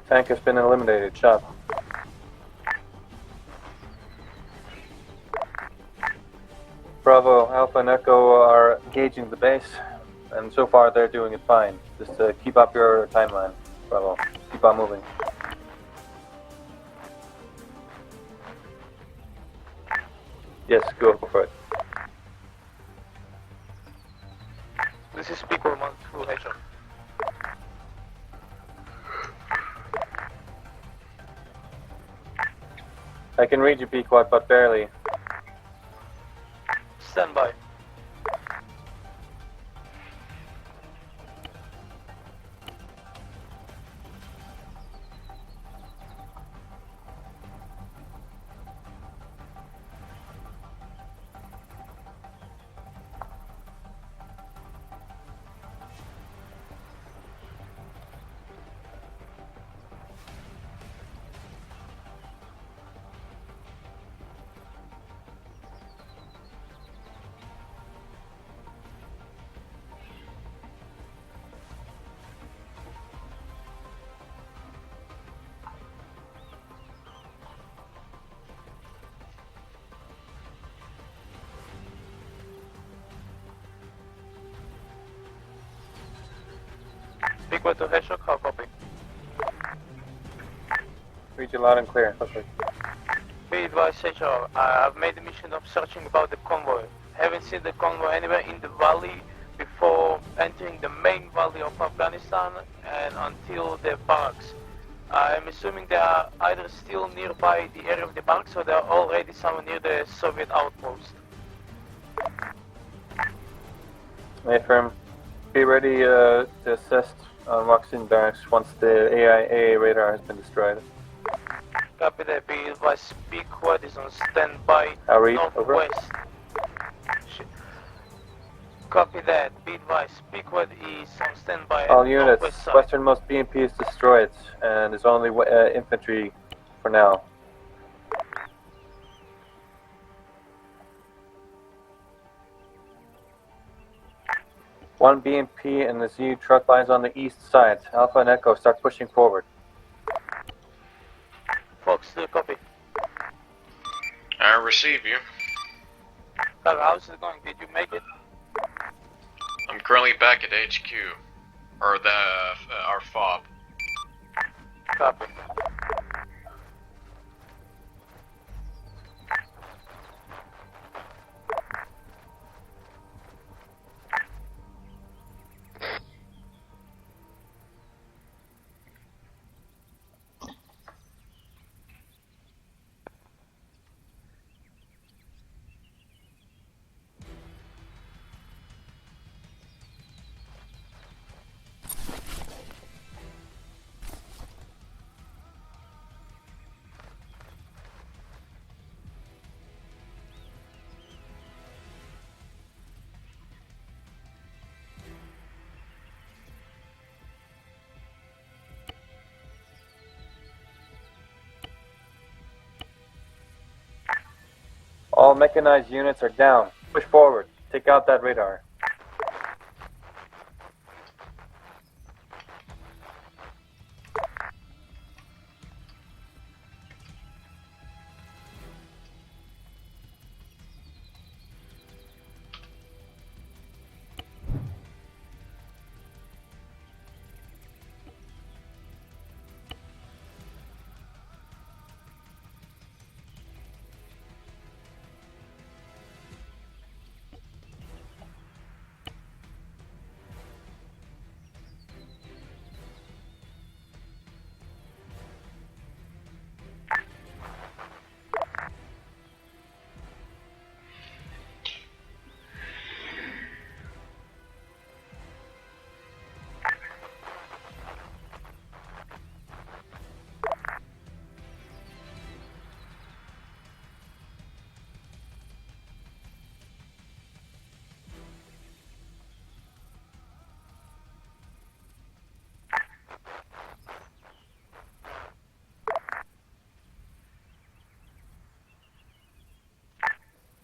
Tank has been eliminated. Chop. Bravo, Alpha and Echo are engaging the base, and so far they're doing it fine. Just keep up your timeline. Bravo. Keep on moving. Yes, go for it. This is Speaker 1-2 Hedgehog. I can read you, Pequod, but barely. Stand by. Speaker to Hedgehog, how copy? Read you loud and clear. Okay. Be advised, Hedgehog, I've made a mission of searching about the convoy. Haven't seen the convoy anywhere in the valley before entering the main valley of Afghanistan and until the barracks. I'm assuming they are either still nearby the area of the barracks or they are already somewhere near the Soviet outpost. Affirm. Be ready to assist Roxin barracks once the AIA radar has been destroyed. Copy that. Be advised, Pequod is on standby northwest. Copy that. Be advised, Pequod is on standby All at units, northwest side. westernmost BMP is destroyed and is only infantry for now. One BMP and the Z truck lines on the east side. Alpha and Echo start pushing forward. Fox, copy. I receive you. How's it going? Did you make it? I'm currently back at HQ, or our FOB. Copy. All mechanized units are down. Push forward. Take out that radar.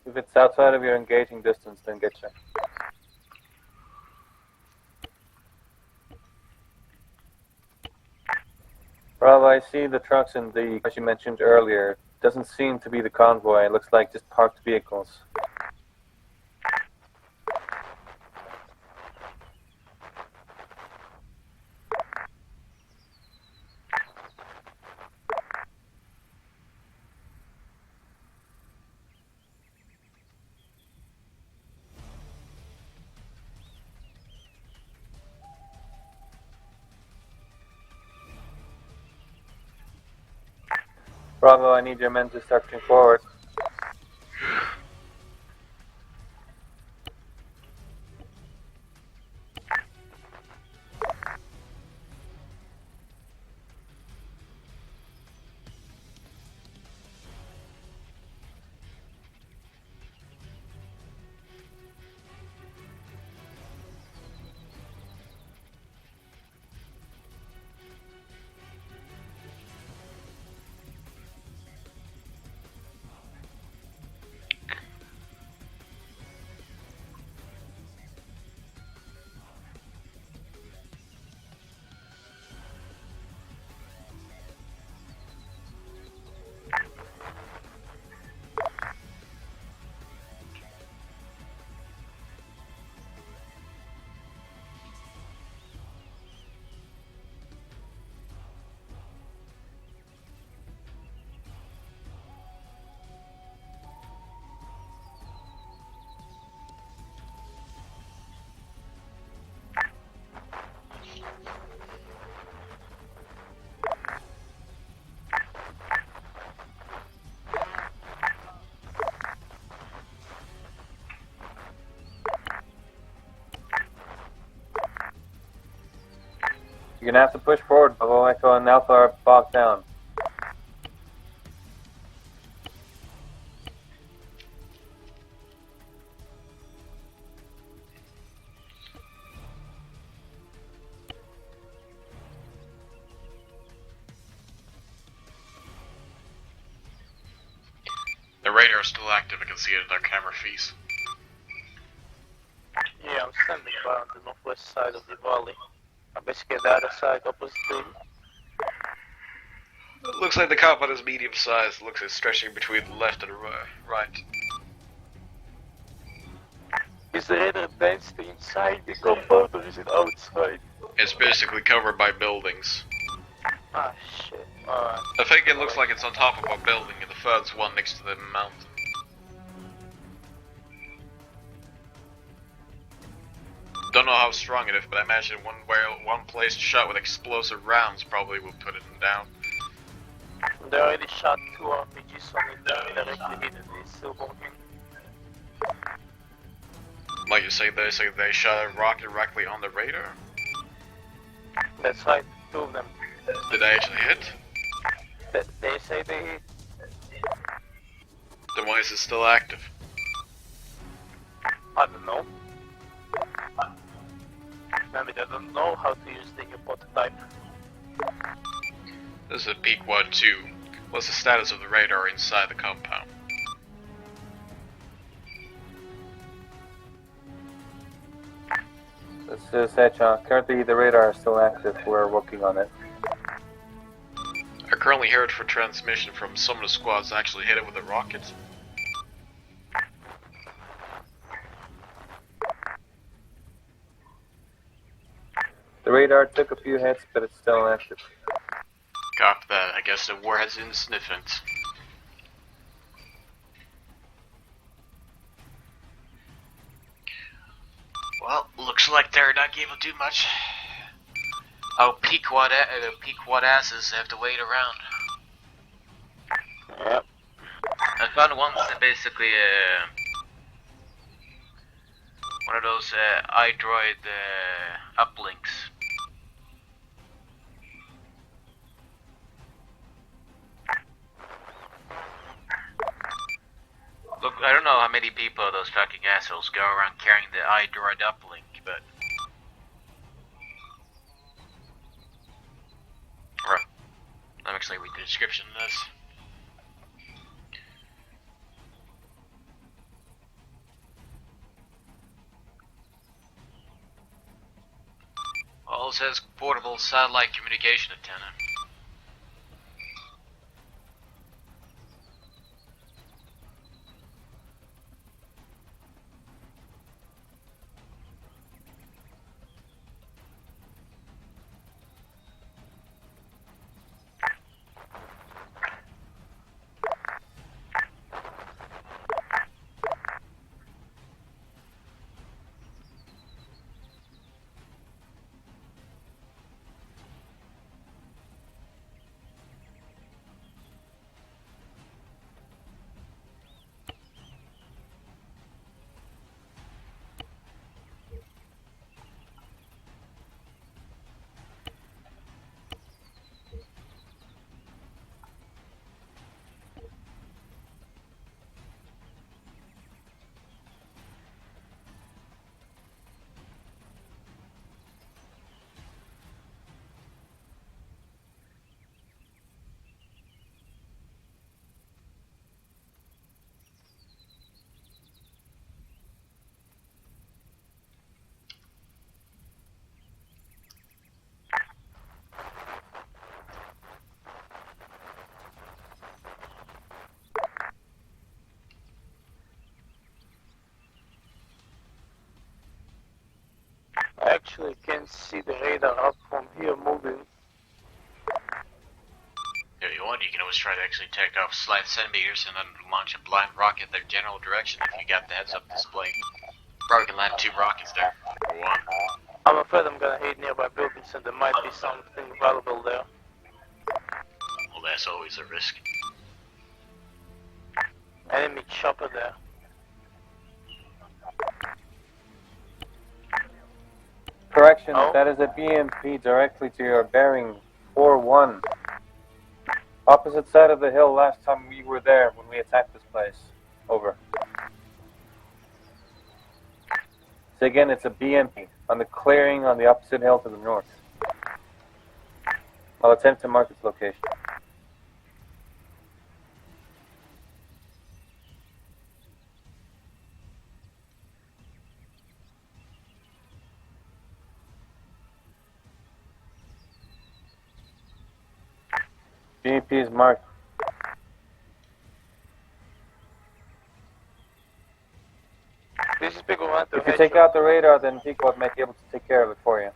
If it's outside of your engaging distance, then get checked. Bravo, I see the trucks in the, as you mentioned earlier, doesn't seem to be the convoy. It looks like just parked vehicles. Bravo, I need your men to start pushing forward. You're gonna have to push forward, Bravo Echo and Alpha are bogged down. The radar is still active, I can see it in our camera feeds. Yeah, I'm standing by on the northwest side of the valley. I'm basically the other side, opposite to him. It looks like the compound is medium sized, looks like it's stretching between the left and the right. Is the radar density inside the compound or is it outside? It's basically covered by buildings. Ah, shit. Alright. I think it looks like it's on top of a building and the furthest one next to the mountain. Don't know how strong it is, but I imagine one place shot with explosive rounds probably will put it down. They already shot 2 RPGs on it directly hit and it's still working. Like you say they shot a rocket directly on the radar? That's right, 2 of them. Did they actually hit? They say they hit. Then why is it still active? I don't know. Maybe they don't know how to use the new prototype. This is a Peak 1-2. What's the status of the radar inside the compound? This is Sechon. Currently, the radar is still active. We're working on it. I currently heard for transmission from some of the squads actually hit it with a rocket. The radar took a few hits, but it's still active. Copy that. I guess the warhead's insignificant. Well, looks like they're not able to do much. Oh, pequod asses have to wait around. Yep. I found one that basically one of those iDroid uplinks. Look, I don't know how many people those fucking assholes go around carrying the iDroid uplink, but right. I'm actually read the description of this. All it says portable satellite communication antenna. I actually can see the radar up from here moving. If you want, you can always try to actually take off slight centimeters and then launch a blind rocket their general direction if you got the heads-up display. Probably can land 2 rockets there, or 1. I'm afraid I'm gonna hit nearby buildings and there might be something valuable there. Well, that's always a risk. Enemy chopper there. Correction, that is a BMP directly to your bearing 4-1. Opposite side of the hill last time we were there when we attacked this place. Over. So again, it's a BMP on the clearing on the opposite hill to the north. I'll attempt to mark its location. BMP is marked. This is Pico 1 to If you take out the radar, then Pequod might be able to take care of it for you.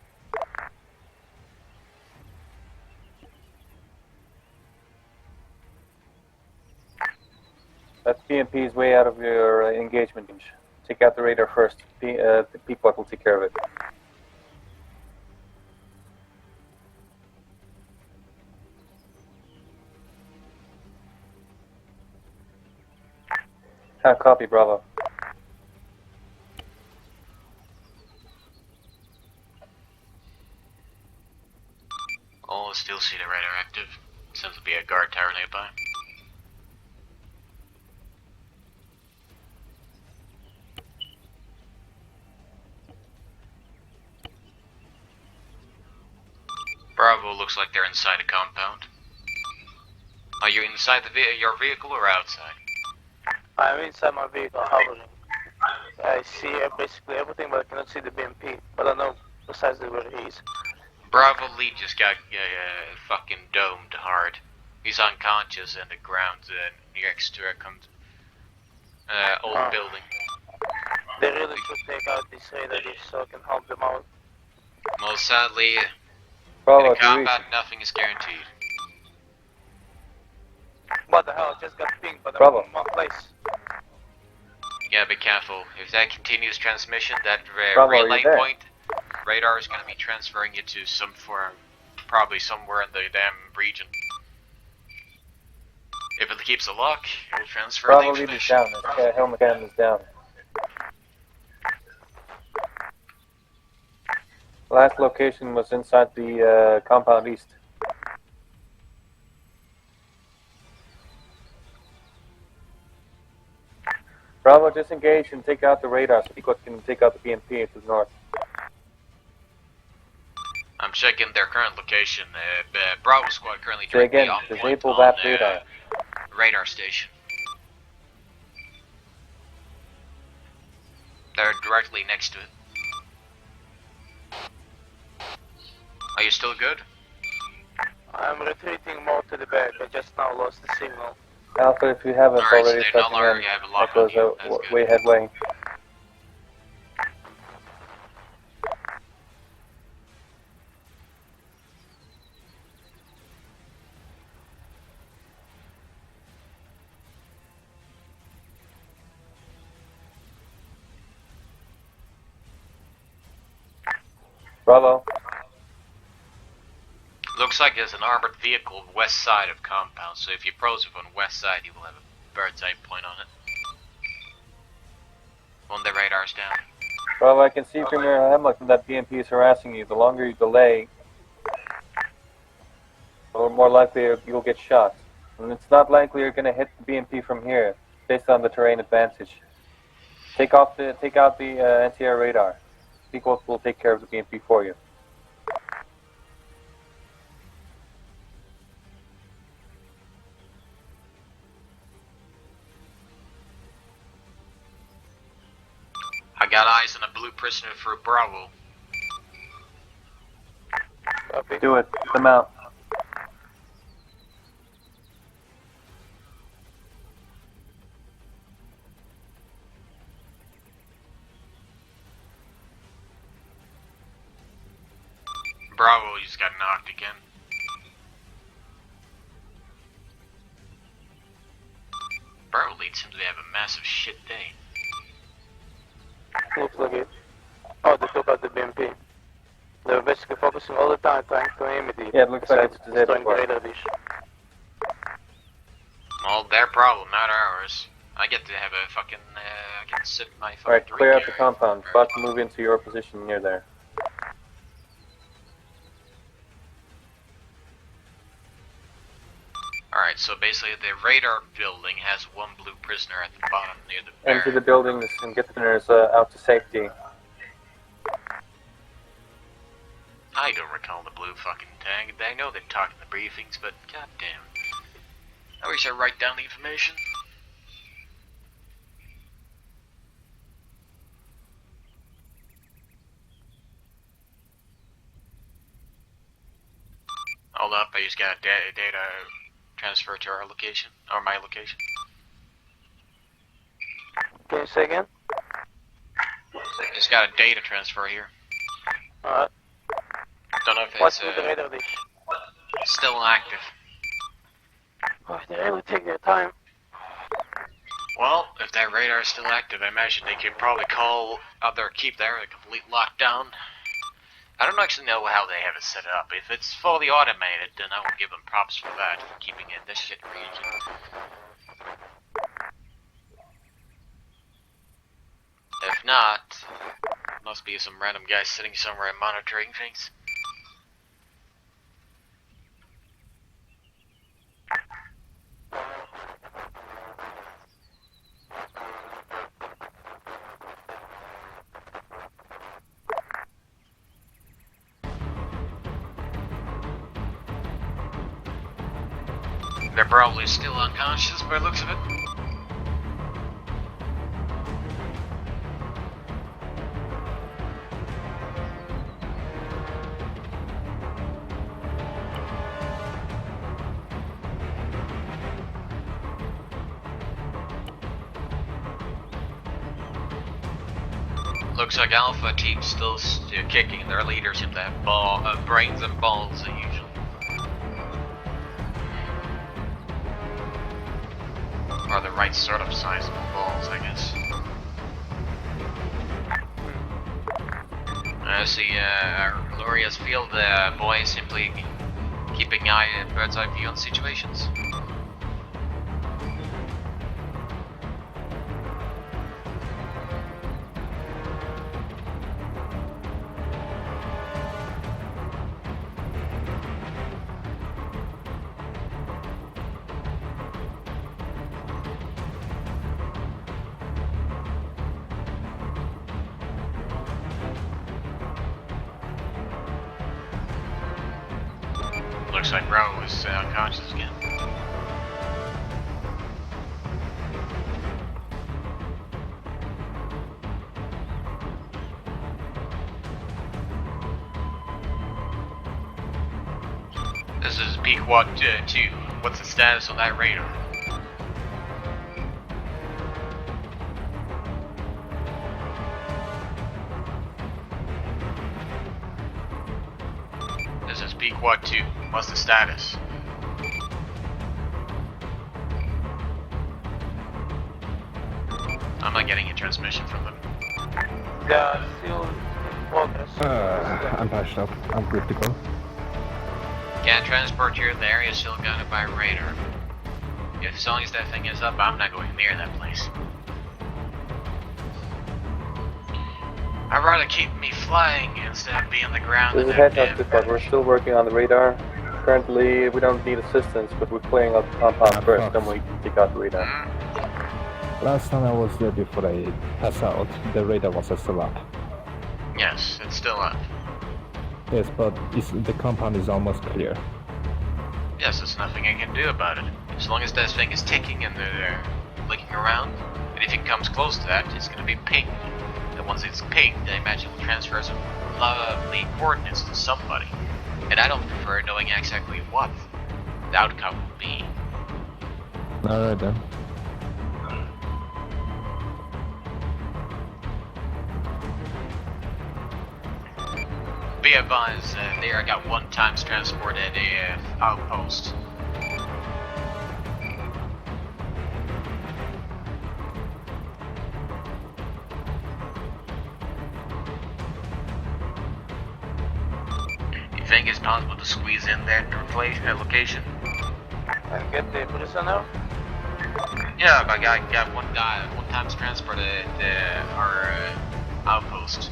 That BMP is way out of your engagement range. Take out the radar first. The Pequod will take care of it. Copy, Bravo. Oh, still see the radar active. Seems to be a guard tower nearby. Bravo looks like they're inside a compound. Are you inside your vehicle or outside? I'm inside my vehicle hovering. I see basically everything, but I cannot see the BMP. But I know precisely where he is. Bravo lead just got fucking domed hard. He's unconscious in the ground next to a old building. They really should take out this radar dish so I can help them out. Most sadly, Bravo, in combat, nothing is guaranteed. What the hell? I just got pinged, but Bravo. I'm in one place. Yeah, be careful. If that continues transmission, that Bravo, relay there? point, radar is going to be transferring it to probably somewhere in the damn region. If it keeps a lock, it will transfer the Bravo lead is information. down. Helmet cam is down. Last location was inside the compound east. Bravo, disengage and take out the radar so Pequot can take out the BMP to the north. I'm checking their current location. Bravo squad currently Say directly again, on point disable on that radar. radar station. They're directly next to it. Are you still good? I'm retreating more to the back. I just now lost the signal. Alpha, if you haven't Alright, so already, they no stepping longer in. have a lock That on goes you. That's good. way headway. Bravo. Looks like there's an armored vehicle west side of compound, so if you approach it from west side, you will have a bird's eye point on it. When the radar's down. Bravo, I can see from your helmet that BMP is harassing you. The longer you delay, the more likely you'll get shot. And it's not likely you're going to hit the BMP from here, based on the terrain advantage. Take out the anti-air radar. Pequot will take care of the BMP for you. I got eyes on a blue prisoner for Bravo. Do it. Get them out. Bravo just got knocked again. Bravo lead seems to have a massive shit day. Looks like it. Oh, they took out the BMP. They were basically focusing all the time trying to aim at it. Yeah, it looks like it's destroying disabled. the radar dish. Well, their problem, not ours. I get to have a fucking, I get to sit in my fucking Alright, clear out drink the area. compound. About to move into your position near there. Alright, so basically the radar building has one blue prisoner at the bottom near the Enter the buildings and get the prisoners out to safety. I don't recall the blue fucking tag. I know they talk in the briefings, but goddamn. I wish I write down the information. Hold up, I just got a data transfer to our location, or my location. Can you say again? Just got a data transfer here. Alright. Don't know if it's What's with the radar dish? still active. Oh, they really take their time. Well, if that radar is still active, I imagine they could probably keep the area complete lockdown. I don't actually know how they have it set up. If it's fully automated, then I will give them props for that, for keeping it in this shit region. If not, must be some random guy sitting somewhere and monitoring things. They're probably still unconscious by the looks of it. Looks like Alpha Team's still kicking. Their leaders seem to have brains and balls as usual. Or the right sort of sizable balls, I guess. I see Gloria's field boy simply keeping bird's eye view on situations. Looks like Bro is unconscious again. This is Pequod 2. What's the status on that radar? This is Pequod 2. What's the status? I'm not getting a transmission from them. Yeah, still in progress. I'm patched up. I'm critical. Can't transport you in the area, still guided by radar. As long as that thing is up, I'm not going near that place. I'd rather keep me flying instead of being on the ground. This is head but we're still working on the radar. Currently, we don't need assistance, but we're clearing up the compound first, then we can take out the radar. Last time I was there before I passed out, the radar was still up. Yes, it's still up. Yes, but the compound is almost clear. Yes, there's nothing I can do about it. As long as that thing is ticking and they're looking around, anything comes close to that, it's gonna be pinged. And once it's pinged, I imagine it will transfer some lovely coordinates to somebody. And I don't prefer knowing exactly what the outcome will be. Alright then. Be advised, there I got 1 times transport at a outpost. You think it's possible to squeeze in that location? And get the prisoner? Yeah, I got 1 times transport at our outpost.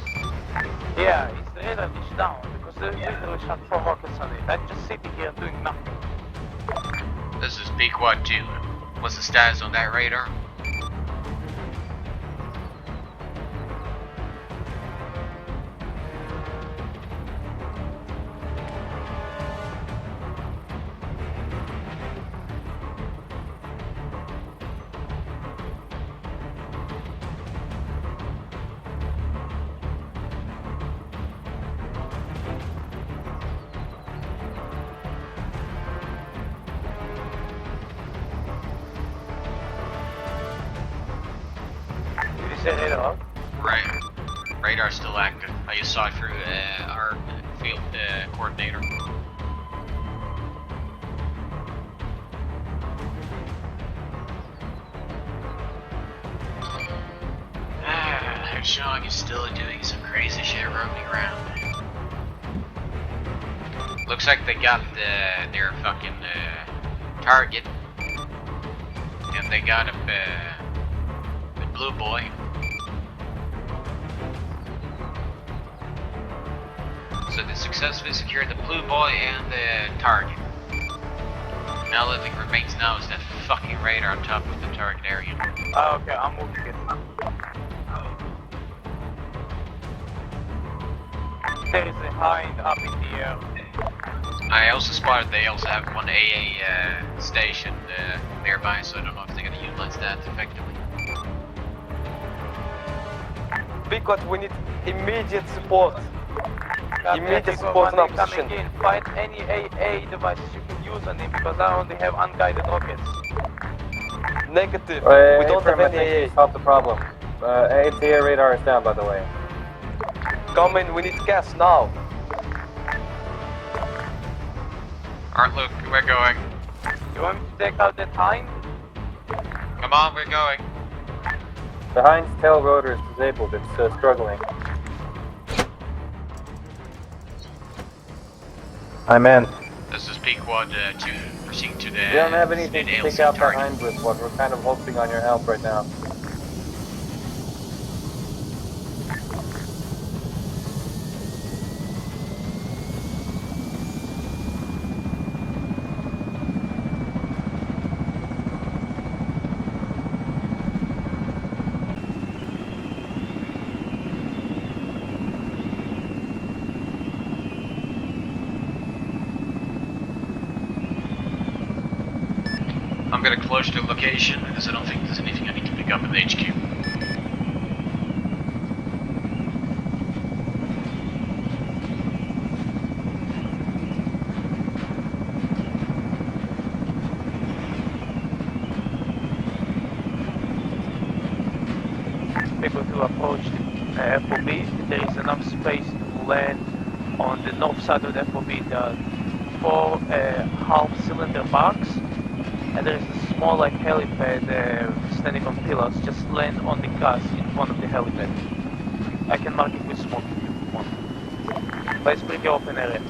Yeah, it's the radar is down because the radar shot 4 rockets on it. I'm just sitting here doing nothing. This is Pequod 2. What's the status on that radar? Right. Radar's still active. I just saw it through our field coordinator. Sean is still doing some crazy shit roaming around. Looks like they got their fucking target. And they got the blue boy. So they successfully secured the blue boy and the target. Now the only thing remains now is that fucking radar on top of the target area. Okay, I'm moving it. There is a hind up in the air. I also spotted they also have 1 AA station nearby, so I don't know if they're gonna utilize that effectively. Because we need immediate support. Immediate support in our position. Find any AA devices you can use on him because I only have unguided rockets. Negative. We don't have any AA, solve the problem. ATA radar is down, by the way. coming, we need gas now. Alright, Luke, we're going. You want me to take out that hind? Come on, we're going. The hind's tail rotor is disabled, it's struggling. I'm in. This is Pequod 2, proceeding to the... We don't have anything to take out the target. hind with, but we're kind of hoping on your help right now. I'm gonna close the location because I don't think there's anything I need to pick up in the HQ. People to approach the FOB. There is enough space to land on the north side of the FOB. There are 4 half-cylinder barks, and there is a small like helipad standing on pillars. Just land on the gas in front of the helipad. I can mark it with smoke if you want. But it's pretty open area.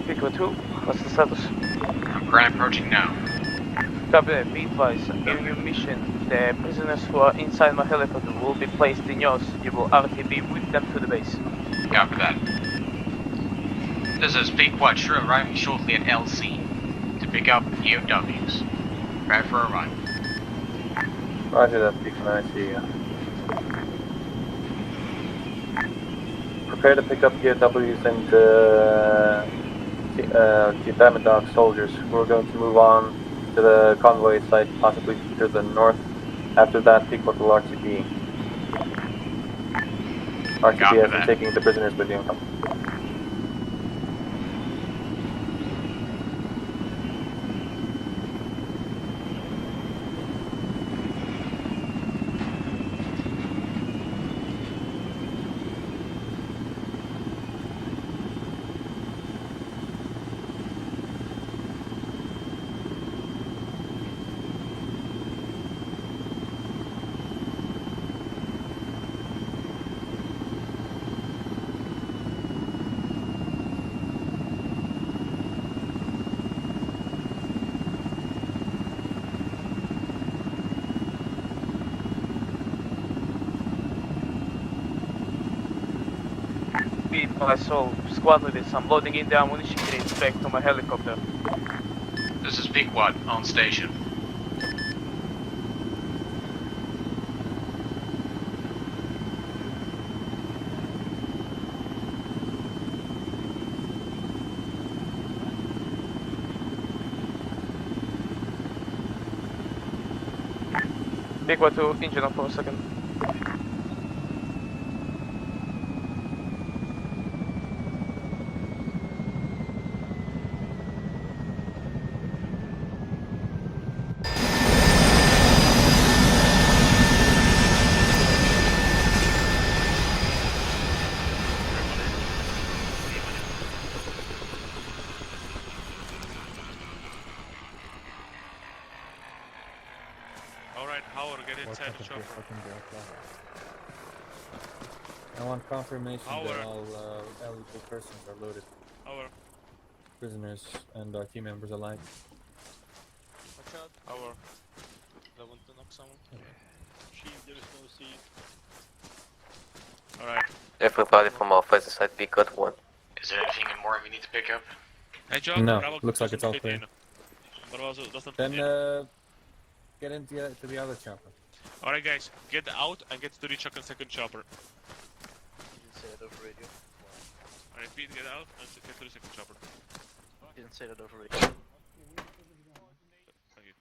Echo 2, what's the status? I'm currently approaching now. Copy that, be advised, I'm giving you a mission. The prisoners who are inside my helicopter will be placed in yours. You will RTB with them to the base. Copy that. This is Pequod 2 arriving shortly at LC to pick up EOWs. Ready for arrival. Roger that, Beacon, I see you. Prepare to pick up EOWs and the Diamond Dog soldiers. We're going to move on to the convoy site, possibly to the north. After that, Pequod will RTB. RTB has been taking the prisoners with you. people I saw squad leaders. I'm loading in the ammunition crates back to my helicopter. This is Pequod on station. Pequod to engine up for a second. Alright, Howard, get inside the chopper. I want confirmation Howard. that all eligible persons are loaded. Howard. Prisoners and our team members alike. Watch out. Howard. I want to knock someone. Chief, there is no seat. Alright. Everybody from our first side, pick up one. Is there anything more we need to pick up? Hey, John. No, Bravo looks like it's all 15. clear. But also, doesn't Then get into to the other chopper. Alright, guys, get out and get to the second chopper. You didn't say that over radio. I repeat, get out and get to the second chopper. You didn't say that over radio. Thank you.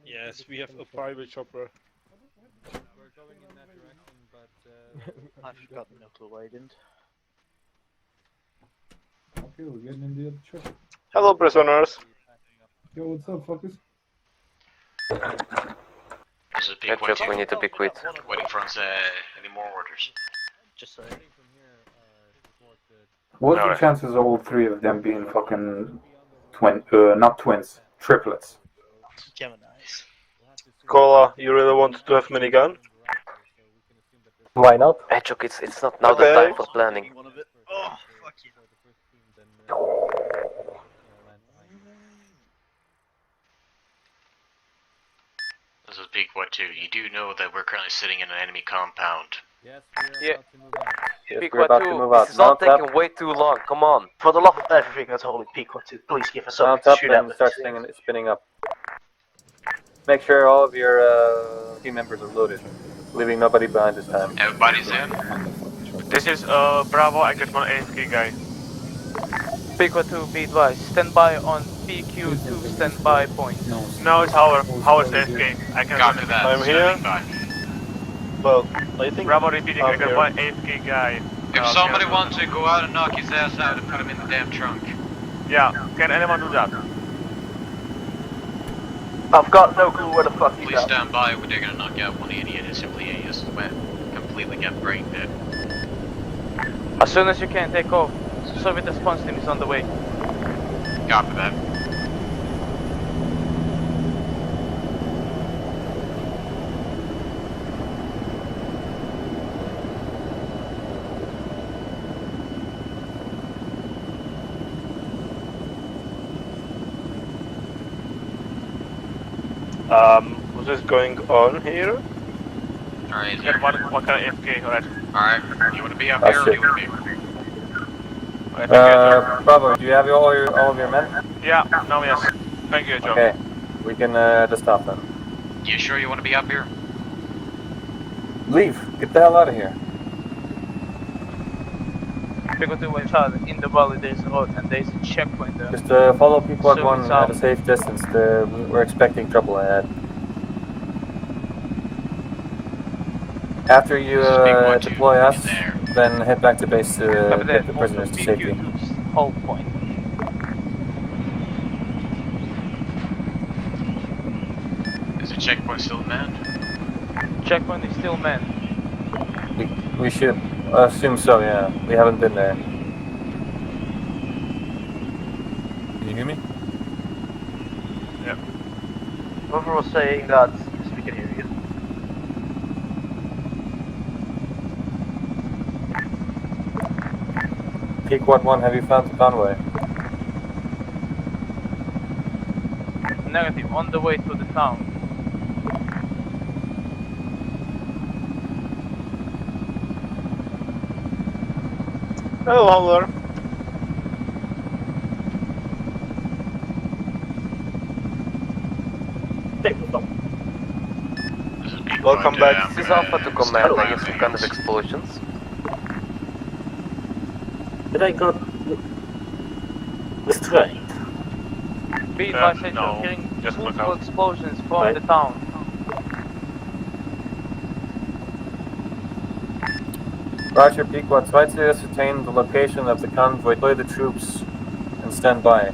Yes, we have a private chopper. We're going in that direction, but I've got no clue why I didn't. Okay, we're getting in the other chopper. Hello, prisoners. Yo, what's up, fuckers? This is Heads up, we need to be quick. Waiting for us, any more orders. Just saying. What's the chances of all three of them being fucking not twins, triplets? Geminis. Cola, you really want to have minigun? Why not? Hey, Chuck, it's not now the time for planning. Oh, fuck you. This is Pequod 2. You do know that we're currently sitting in an enemy compound. yes, Yeah. Pequod about to 2, move out. this is all Mount up. taking way too long. Come on. For the love of everything that's holy, Pequod 2, please give us something Mount to up shoot at and with. start spinning up. Make sure all of your team members are loaded, leaving nobody behind this time. Everybody's in. This is Bravo, I get one AFK guy. Pequod 2, be advised. Stand by on PQ2 standby point. No, it's Howard. Howard's AFK. I can Copy that. I'm here. Standing by. Well, I think Bravo repeating, I got here. one AFK guy. If somebody wants to go out and knock his ass out and put him in the damn trunk. Yeah, can anyone do that? I've got no clue where the fuck he's Please at. stand by, they're gonna knock out one idiot who simply just went completely got brain dead. As soon as you can, take off. Soviet response team is on the way. Copy that. What is going on here? Alright, Get one kind of AFK, alright. alright. You wanna be up here or do you wanna be? Bravo, do you have all of your men? Yeah, no, yes. Thank you, Joe. Okay, we can just stop them. You sure you wanna be up here? Leave, get the hell out of here. Pequod 2, watch out. In the valley there's a road and there's a checkpoint there. Just follow Pequod So 1 it's, at a safe distance. We're expecting trouble ahead. After you deploy us, then head back to base to get the prisoners to safety. Hold point. Is the checkpoint still manned? Checkpoint is still manned. We should assume so, yeah. We haven't been there. Can you hear me? Yep. Whoever was saying that, yes, we can hear you. Pequod 1, have you found the convoy? Negative, on the way to the town. Hello, Howler. Welcome back. This is Alpha to command. I hear some kind of explosions. Did I got destroyed? Be advised that no, you're hearing just look multiple out. explosions from Right. the town. Roger, Pequod, try to ascertain the location of the convoy, deploy the troops, and stand by.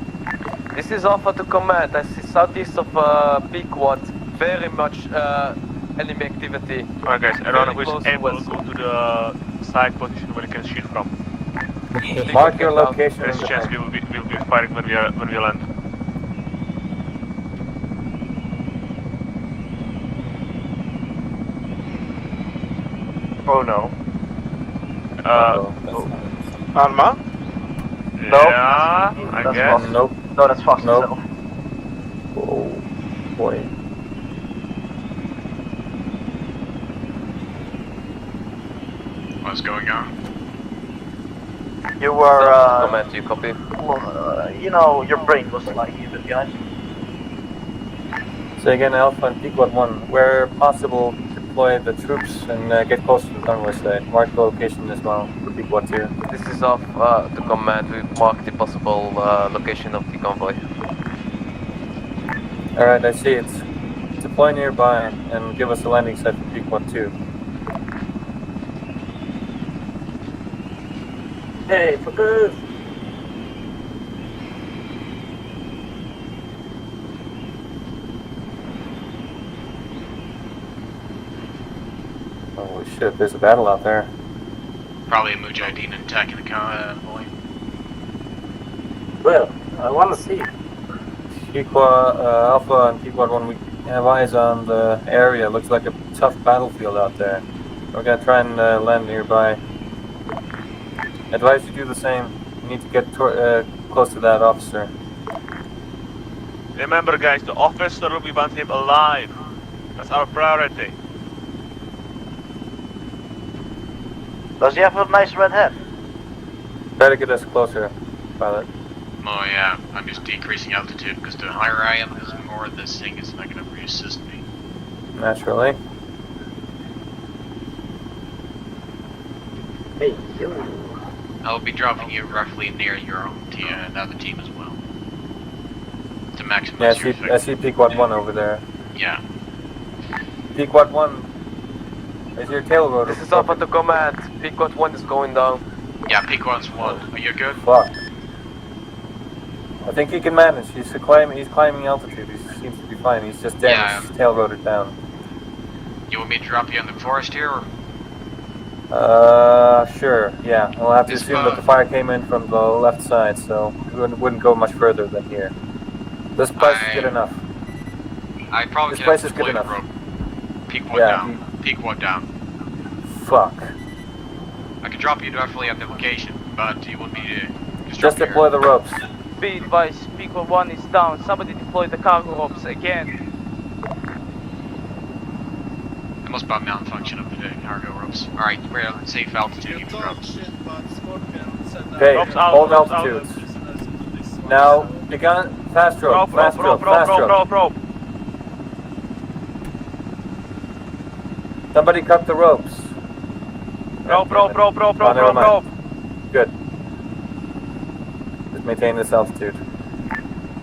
This is Alpha to command. I see southeast of Pequod. Very much enemy activity. Alright guys, everyone who is close to able us. to go to the side position where you can shoot from. Mark your location There's in a the chance thing. we'll be firing when we land. Oh no. Uh-oh. Alma? Yeah, I That's guess. Fox. Nope. No, that's Fox Nope. itself. Oh, boy. What's going on? You were, Command, you copy? you know, your brain was like you guys. So again, Alpha and Pequod 1, where possible, deploy the troops and get close to the convoy site. Mark the location as well for Pequod 2. This is off to command. We marked the possible location of the convoy. Alright, I see it. Deploy nearby and give us a landing site for Pequod 2. Hey, fuckers! Holy shit, there's a battle out there. Probably a Mujahideen attacking the convoy. Well, I wanna see. Alpha and Pequod 1, we have eyes on the area. Looks like a tough battlefield out there. We're gonna try and land nearby. Advise you do the same. You need to get close to that officer. Remember guys, the officer, we want him alive. That's our priority. Does he have a nice red head? Try to get us closer, pilot. Oh yeah, I'm just decreasing altitude because the higher I am, the more this thing is not going to resist me. Naturally. Hey, you. I'll be dropping you roughly near your own another team as well. To maximize Yeah, your effect. I see Pequod 1 over there. Yeah. Pequod 1, is your tail rotor? This is Alpha to command. Pequod 1 is going down. Yeah, Pequod's 1. Are you good? Fuck. I think he can manage. He's climbing altitude. He seems to be fine. He's just damaged. His tail rotor down. You want me to drop you in the forest here? Or? Sure. Yeah. We'll have to assume that the fire came in from the left side, so we wouldn't go much further than here. This place is good enough. I probably This can place is good deploy enough. the rope. Pequod Yeah, down. Pequod down. Fuck. I can drop you directly at the location, but you want me to Just deploy the ropes. Be advised, Pequod 1 is down. Somebody deploy the cargo ropes again. I must about malfunction of the cargo ropes. Alright, we're at safe altitude, use ropes. Okay, Ropes out, hold ropes altitude. Now, begin fast rope, fast rope, fast rope. Somebody cut the ropes. Rope. Never mind. Good. Just maintain this altitude.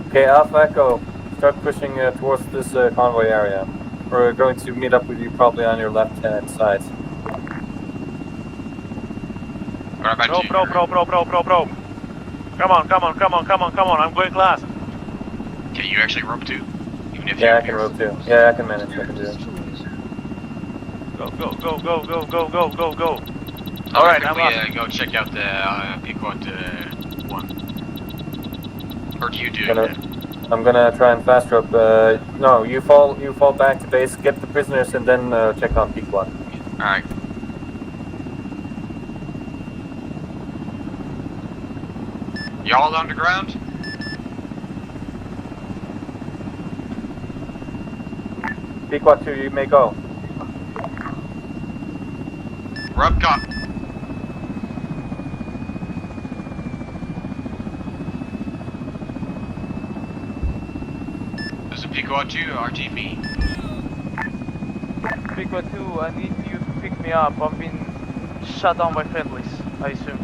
Okay, Alpha Echo, start pushing towards this convoy area. We're going to meet up with you probably on your left-hand side. What about you? Rope. Come on, I'm going last. Can you actually rope too? Even if Yeah, I you're can rope too. Yeah, I can manage. I can do it. Go. I'll Alright, quickly, I'm go check out the Pequod 1. Or do you do it? I'm gonna try and fast rope. No, you fall back to base, get the prisoners, and then check on Pequod. Alright. Y'all underground? Pequod 2, you may go. Rub cut. Pequod 2, RTB. Pequod 2, I need you to pick me up. I've been shut down by friendlies, I assume.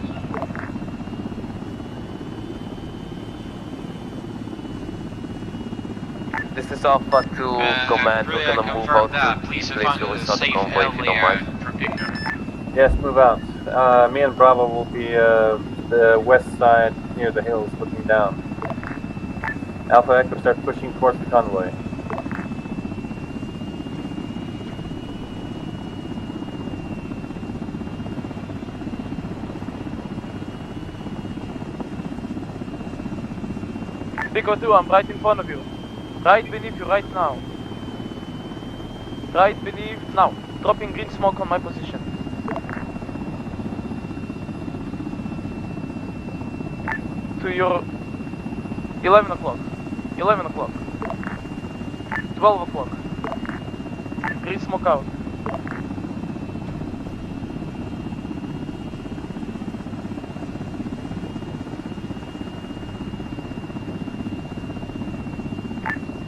This is Alpha to command. We're gonna move out to Please the place where we start the safe convoy if you don't mind. from pickup. Yes, move out. Me and Bravo will be the west side near the hills looking down. Alpha Echo start pushing towards the convoy. Pico 2, I'm right in front of you. Right beneath you right now. Right beneath, now. Dropping green smoke on my position. To your 11 o'clock. 11 o'clock. 12 o'clock. Green smoke out.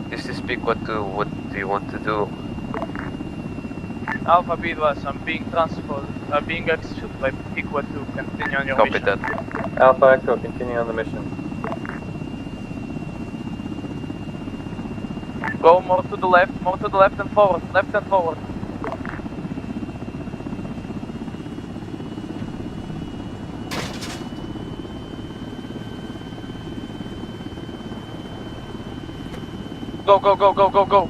This is Pequod 2, what do you want to do? Alpha Bidwas, I'm being transferred. I'm being executed by Pequod 2. Continue on your Copy mission. that. Alpha Echo, continue on the mission. Go more to the left and forward, left and forward. Go, go, go, go, go, go.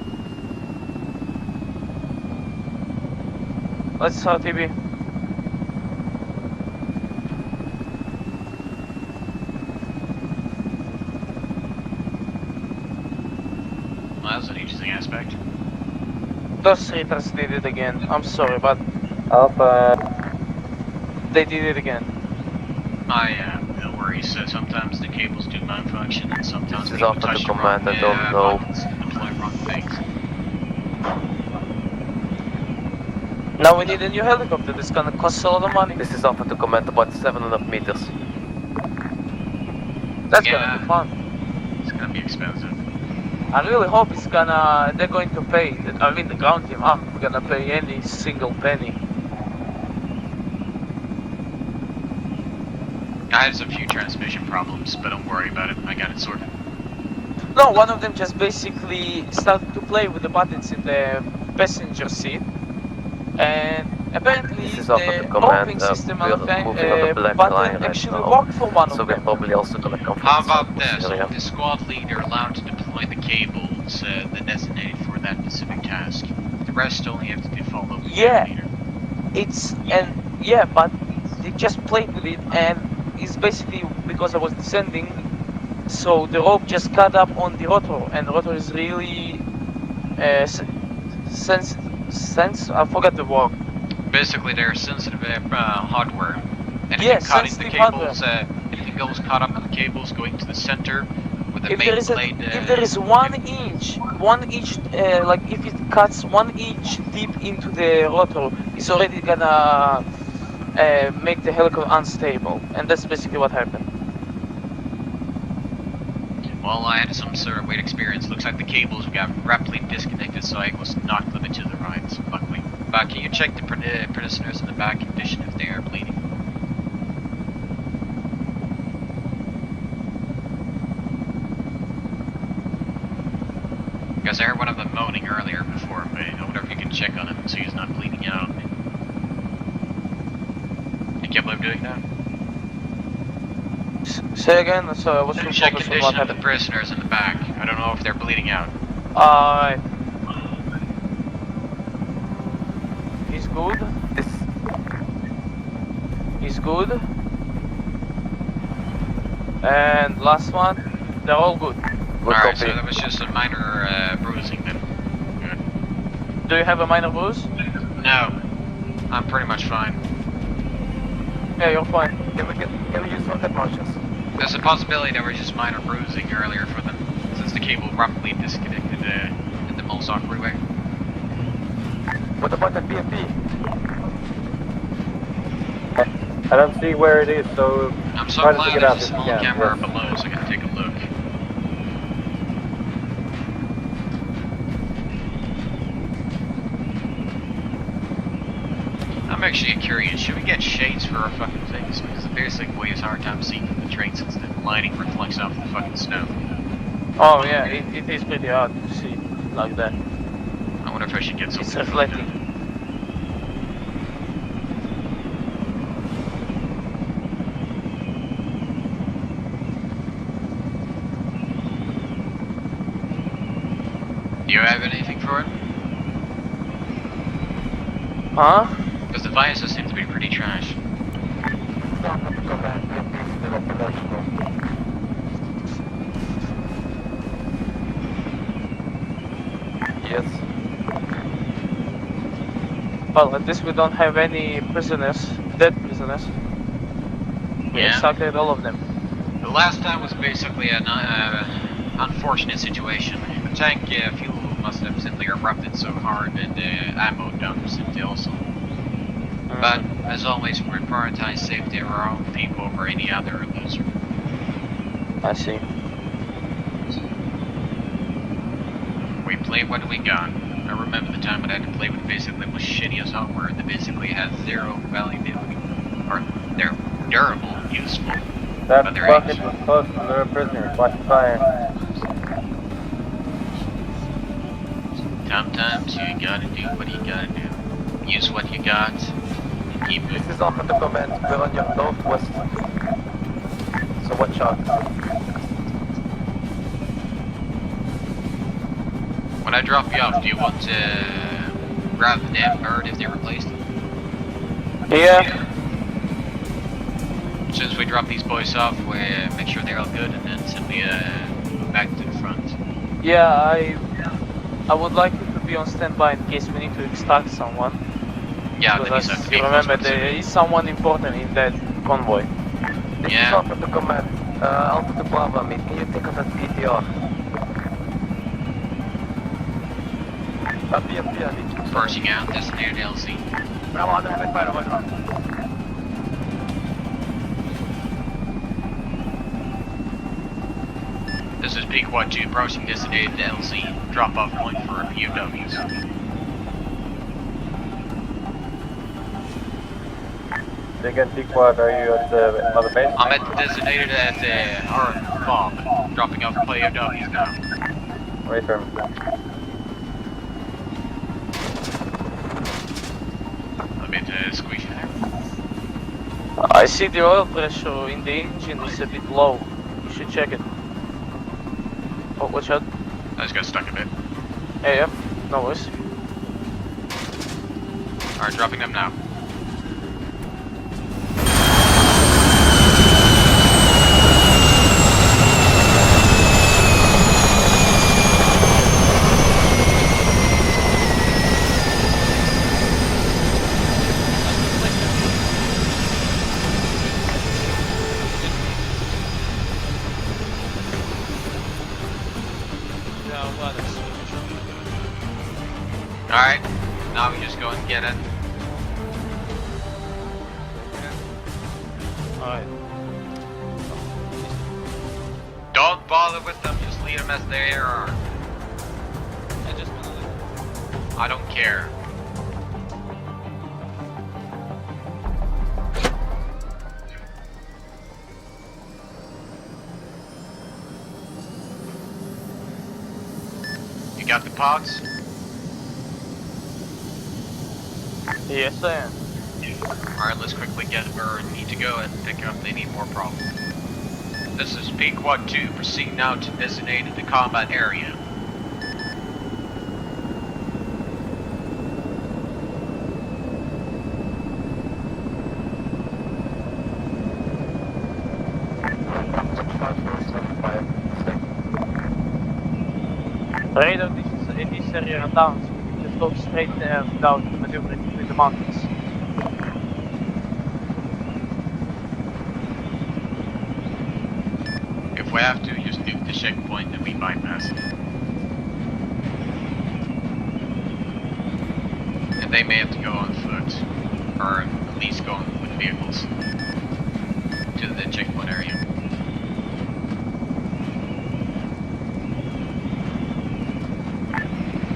Let's start TB. Well, that was an interesting aspect. Those traitors did it again. I'm sorry, but Alpha. they did it again. No worries. Sometimes the cables do malfunction, and sometimes This is people Alpha touch to the command, wrong I don't know. buttons and deploy wrong things. Now we need a new helicopter. This is gonna cost a lot of money. This is Alpha to command, about 7.5 meters. That's gonna be fun. It's gonna be expensive. I really hope they're going to pay. I mean, the ground team aren't gonna pay any single penny. I had some few transmission problems, but don't worry about it. I got it sorted. No, one of them just basically started to play with the buttons in the passenger seat, and apparently This is the Alpha to command. opening system We're moving on the black line button right actually now. worked for one So of we're them. probably also gonna come from How the about southwest this? area. The squad leader allowed to deploy the cables that designated for that specific task. The rest only have to do follow the Yeah, leader. but they just played with it, and it's basically because I was descending, so the rope just cut up on the rotor, and the rotor is really I forgot the word. Basically, they're sensitive hardware. Anything Yeah, caught in the sensitive cables, anything goes caught up in the cables going to the center with the If main there is blade. if there is 1 inch, like if it cuts 1 inch deep into the rotor, it's already gonna make the helicopter unstable, and that's basically what happened. Well, I had some sort of weird experience. Looks like the cables got rapidly disconnected, so I was knocked a little bit to the right, luckily. But can you check the prisoners in the back condition if they are bleeding? Because I heard one of them moaning earlier before, but I wonder if you can check on him so he's not bleeding out. You can't believe doing that? Say again, so I was too Check focused on what condition of the happened. prisoners in the back. I don't know if they're bleeding out. Alright. He's good. He's good. And last one, they're all good. Alright, so that was just a minor bruising then. Good. Do you have a minor bruise? No. I'm pretty much fine. Yeah, you're fine. Can we use rocket launchers? There's a possibility there was just minor bruising earlier for them, since the cable rapidly disconnected in the Mulsock freeway. What about the BFP? I don't see where it is, so I'm so try to glad figure it out there's a if you small can. camera Yes. below so I can take a look. I'm actually curious, should we get shades for our fucking things? Because it basically is a hard time seeing from the train since the lighting reflects off the fucking snow. Oh yeah, it is pretty hard to see like that. I wonder if I should get something. It's reflecting. Do you have anything for it? Huh? Because the viruses seem to be pretty trash. Yes. Well, at least we don't have any prisoners, dead prisoners. We Yeah. extracted all of them. The last time was basically an unfortunate situation. The tank fuel must have simply erupted so hard and the ammo dump simply also. But, as always, we prioritize safety of our own people over any other loser. I see. We play what we got. I remember the time when I had to play with basically the most shittiest hardware that basically has zero valuability. Or, they're durable, useful. That but they're bucket was close to the prisoners. Watch fire. Sometimes you gotta do what you gotta do. Use what you got. And keep moving. This is Alpha to Command. We're on your northwest. So watch out. When I drop you off, do you want to grab the damn bird if they replaced it? Yeah. As soon as we drop these boys off, we make sure they're all good and then simply move back to the front. Yeah, I would like you to be on standby in case we need to extract someone. Yeah, because that is you remember there is someone important in that convoy. This Yeah. is Alpha to Command. Alpha to Bravo, mate. Can you take us at PTR? Forcing out, designated LC. This is Pequod 2, approaching designated LC. Drop off point for POWs. Again, Pequod, are you at another base? I'm at designated at our bomb. Dropping off POWs now. Wait for him. Let me squeeze you there. I see the oil pressure in the engine is a bit low. You should check it. Oh, watch out. I just got stuck a bit. Yeah, no worries. Alright, dropping them now. Alright, now we just go and get it. Alright. Don't bother with them, just leave them as they are. I don't care. You got the pods? Yes, I am. Alright, let's quickly get where we need to go and pick up any more problems. This is Pequod 2, proceed now to designated the combat area. Radar, this area down, so we can just go straight down to maneuver between the mountains. If we have to, just nuke the checkpoint and we bypass it. And they may have to go on foot, or at least go with vehicles to the checkpoint area.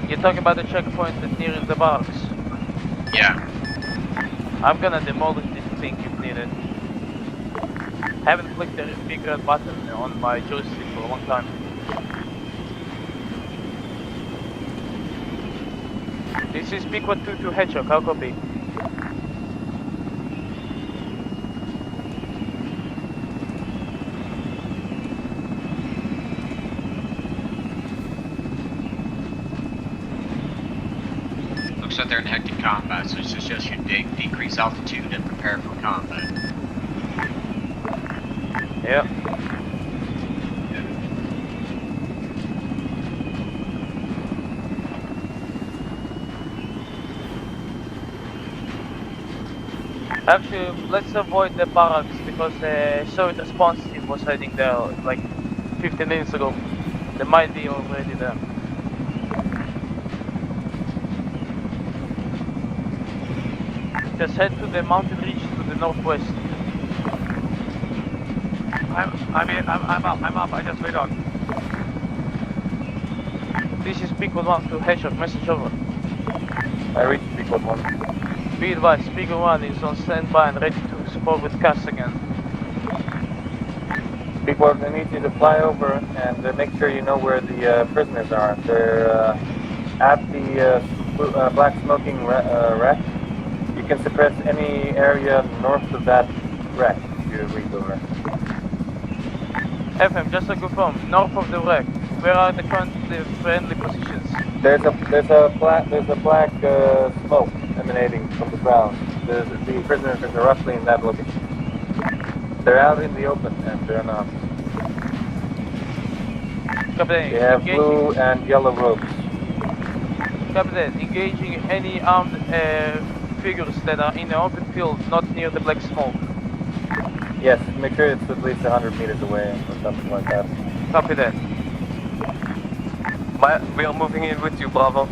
You're talking about the checkpoint that near the barracks? Yeah. I'm gonna demolish this thing if needed. Haven't clicked the big red button on my joystick for a long time. This is Peak 122 Hedgehog, how copy? Looks like they're in hectic combat, so I suggest you decrease altitude and prepare for combat. Yeah. Actually, let's avoid the barracks because the Soviet response team was heading there like 15 minutes ago. They might be already there. Just head to the mountain ridge to the northwest. I'm up, I just wait on. This is Peak 112 Hedgehog, message over. I reached Peak 1-1. Be advised, Peak 1 is on standby and ready to support with CAS again. Peak 1, I need you to fly over and make sure you know where the prisoners are. They're at the black smoking wreck. You can suppress any area north of that wreck if you read over. FM, just to confirm, north of the wreck, where are the current friendly positions? There's a black smoke emanating from the ground. The prisoners are roughly in that location. They're out in the open and they're not. Captain, they have blue and yellow robes. Captain, engaging any armed figures that are in the open field, not near the black smoke. Yes, make sure it's at least 100 meters away or something like that. Copy that. We are moving in with you, Bravo.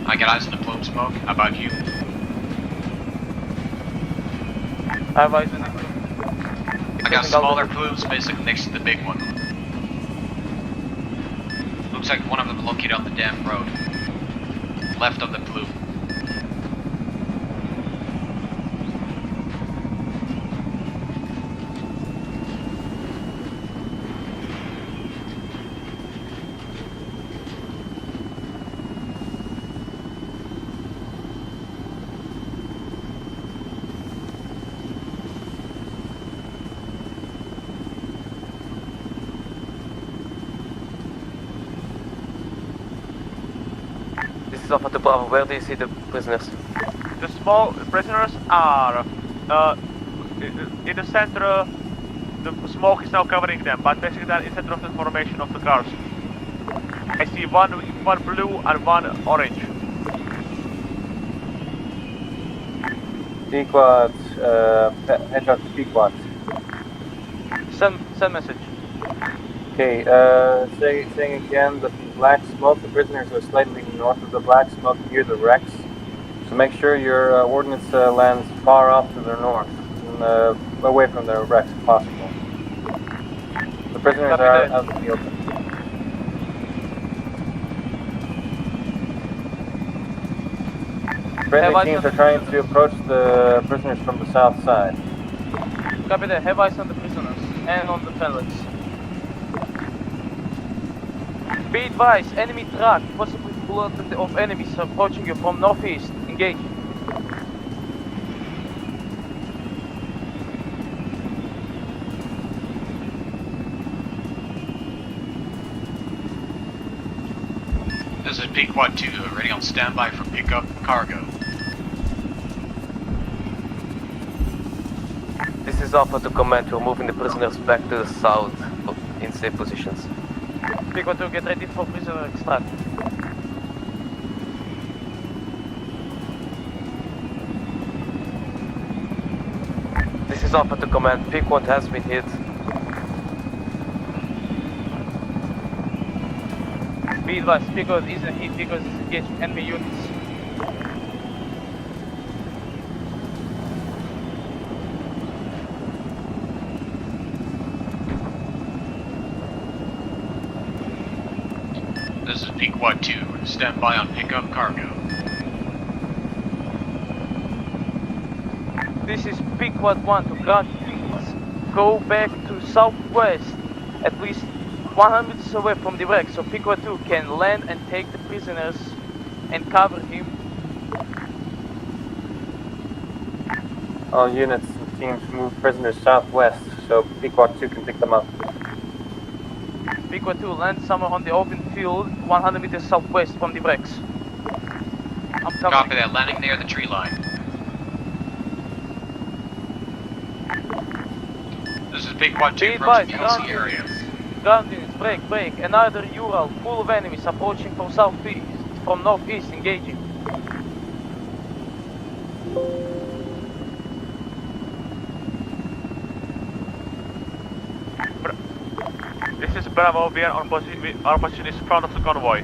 I got eyes on the plume smoke. How about you? I have eyes on the I got smaller plumes basically next to the big one. Looks like one of them located on the damn road. Left of the plume. This is Alpha to Bravo. Where do you see the prisoners? The small prisoners are in the center. The smoke is now covering them, but basically they're in the center of the formation of the cars. I see one blue and one orange. Pequot, Hedgehog Pequot. Send message. Okay, saying again, the black smoke, the prisoners are slightly north of the black smoke near the wrecks. So make sure your ordnance lands far off to the north, and, away from the wrecks if possible. The prisoners are out in the open. Friendly teams are trying to approach the prisoners from the south side. Copy that. Have eyes on the prisoners and on the felons. Be advised, enemy truck, possibly full of enemies approaching you from northeast. Engage. This is Pequod 2, ready on standby for pickup cargo. This is Alpha to command. We're moving the prisoners back to the south in safe positions. Pequod 2, get ready for prisoner extract. This is Alpha to command. Peak 1 has been hit. Be advised, Pequod isn't hit because it's engaging enemy units. Pequod 2, stand by on pickup cargo. This is Pequod 1 to ground. Please go back to southwest, at least 100 meters away from the wreck, so Pequod 2 can land and take the prisoners and cover him. All units and teams move prisoners southwest, so Pequod 2 can pick them up. Pequod 2 land somewhere on the open field, 100 meters southwest from the wrecks. I'm coming. Copy that, landing near the tree line. This is Pequod 2 from the PLC area. Ground units, break. Another Ural full of enemies approaching from southeast, from northeast, engaging. This is Bravo, we are on position, our position is in front of the convoy.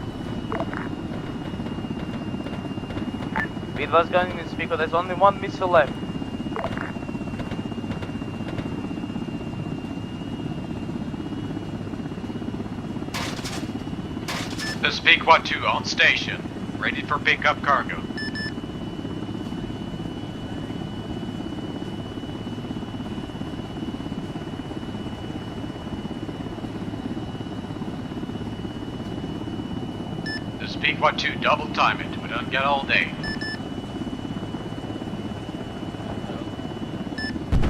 It was gun units because there's only one missile left. This is Pequod 2 on station, ready for pickup cargo. This is Pequod 2, double time it, we don't get all day.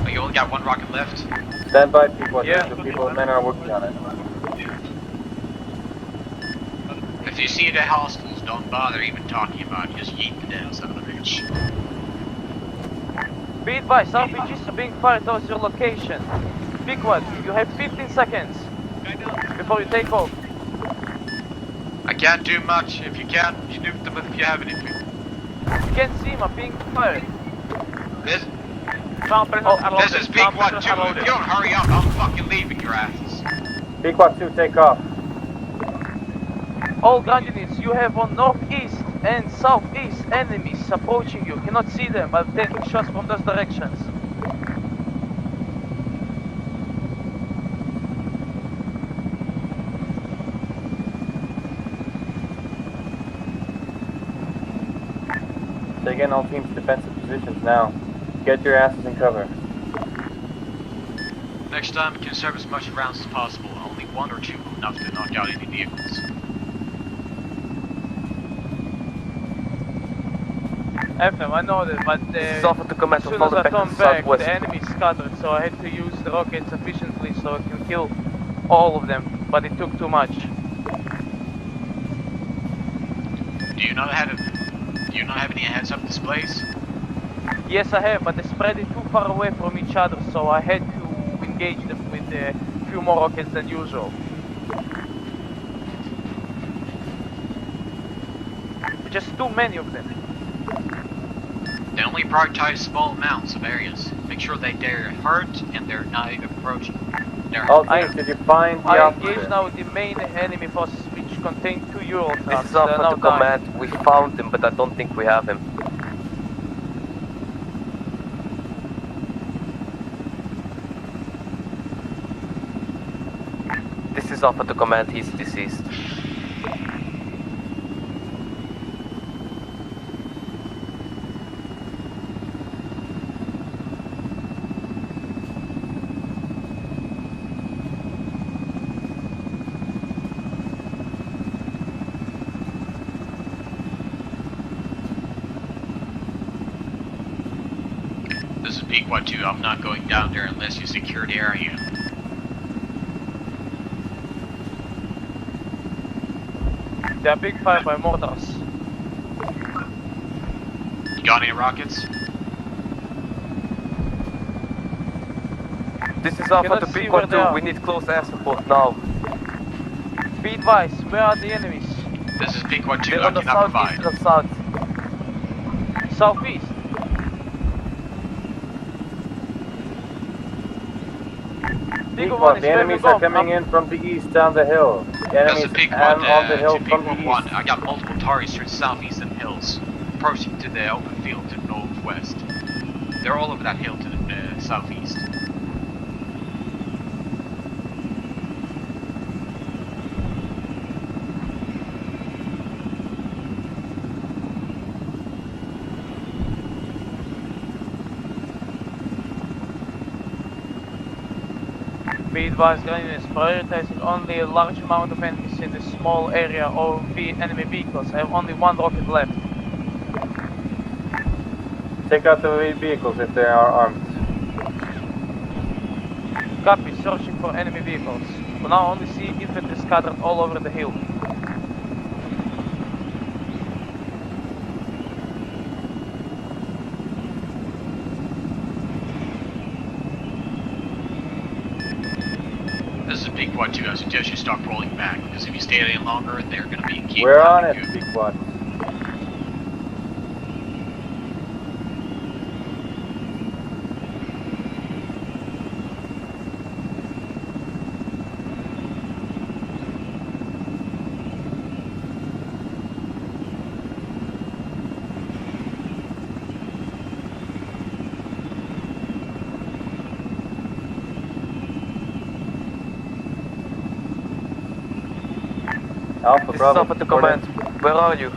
Oh, you only got one rocket left? Stand by, Pequod 2, the people and men are working on it. If you see the hostiles, don't bother even talking about it, just yeet the damn son of a bitch. Be advised, RPGs are being fired towards your location. Pequod, you have 15 seconds before you take off. I can't do much. If you can, you nuke them if you have anything. You can't see them, are being fired. This is Pequod 2. If you don't hurry up, I'm fucking leaving your asses. Pequod 2, take off. All ground units, you have on northeast and southeast enemies approaching you. Cannot see them, but taking shots from those directions. Take in all teams' defensive positions now. Get your asses in cover. Next time, conserve as much rounds as possible. Only one or two enough to knock out any vehicles. FM, I know that, but as soon as I come back, the enemy scattered, so I had to use the rockets efficiently so I can kill all of them, but it took too much. Do you not have any heads-up displays? Yes, I have, but they spread it too far away from each other, so I had to engage them with a few more rockets than usual. Just too many of them. They only prioritize small amounts of areas. Make sure they're hurt and they're not even approaching. All teams, did you find the I engage now with the main enemy forces, which contain 2 Ural trucks. This is Alpha to Command. We found him, but I don't think we have him. This is Alpha to Command. He's deceased. This is Pequod 2. I'm not going down there unless you secure the area. They are being fired by mortars. You got any rockets? This is Alpha to Pequod 2. We need close air support now. Be advised, where are the enemies? This is Pequod 2. They're I on the cannot provide. southeast and south. Southeast. Pequod, the enemies are coming in from the east down the hill. The enemies This is Pequod, on the hill from the Pequod 1. I got multiple targets through the southeastern hills, approaching to the open field to the northwest. They're all over that hill to the southeast. Be advised, Green is prioritizing only a large amount of enemies in the small area of enemy vehicles. I have only one rocket left. Take out the vehicles if they are armed. Copy, searching for enemy vehicles. For now, only see infantry scattered all over the hill. This is Pequod 2. I suggest you start rolling back, because if you stay any longer, they're going to be keep We're on it, coming. Pequod. Alpha, This is Bravo. Alpha to command. Where are you?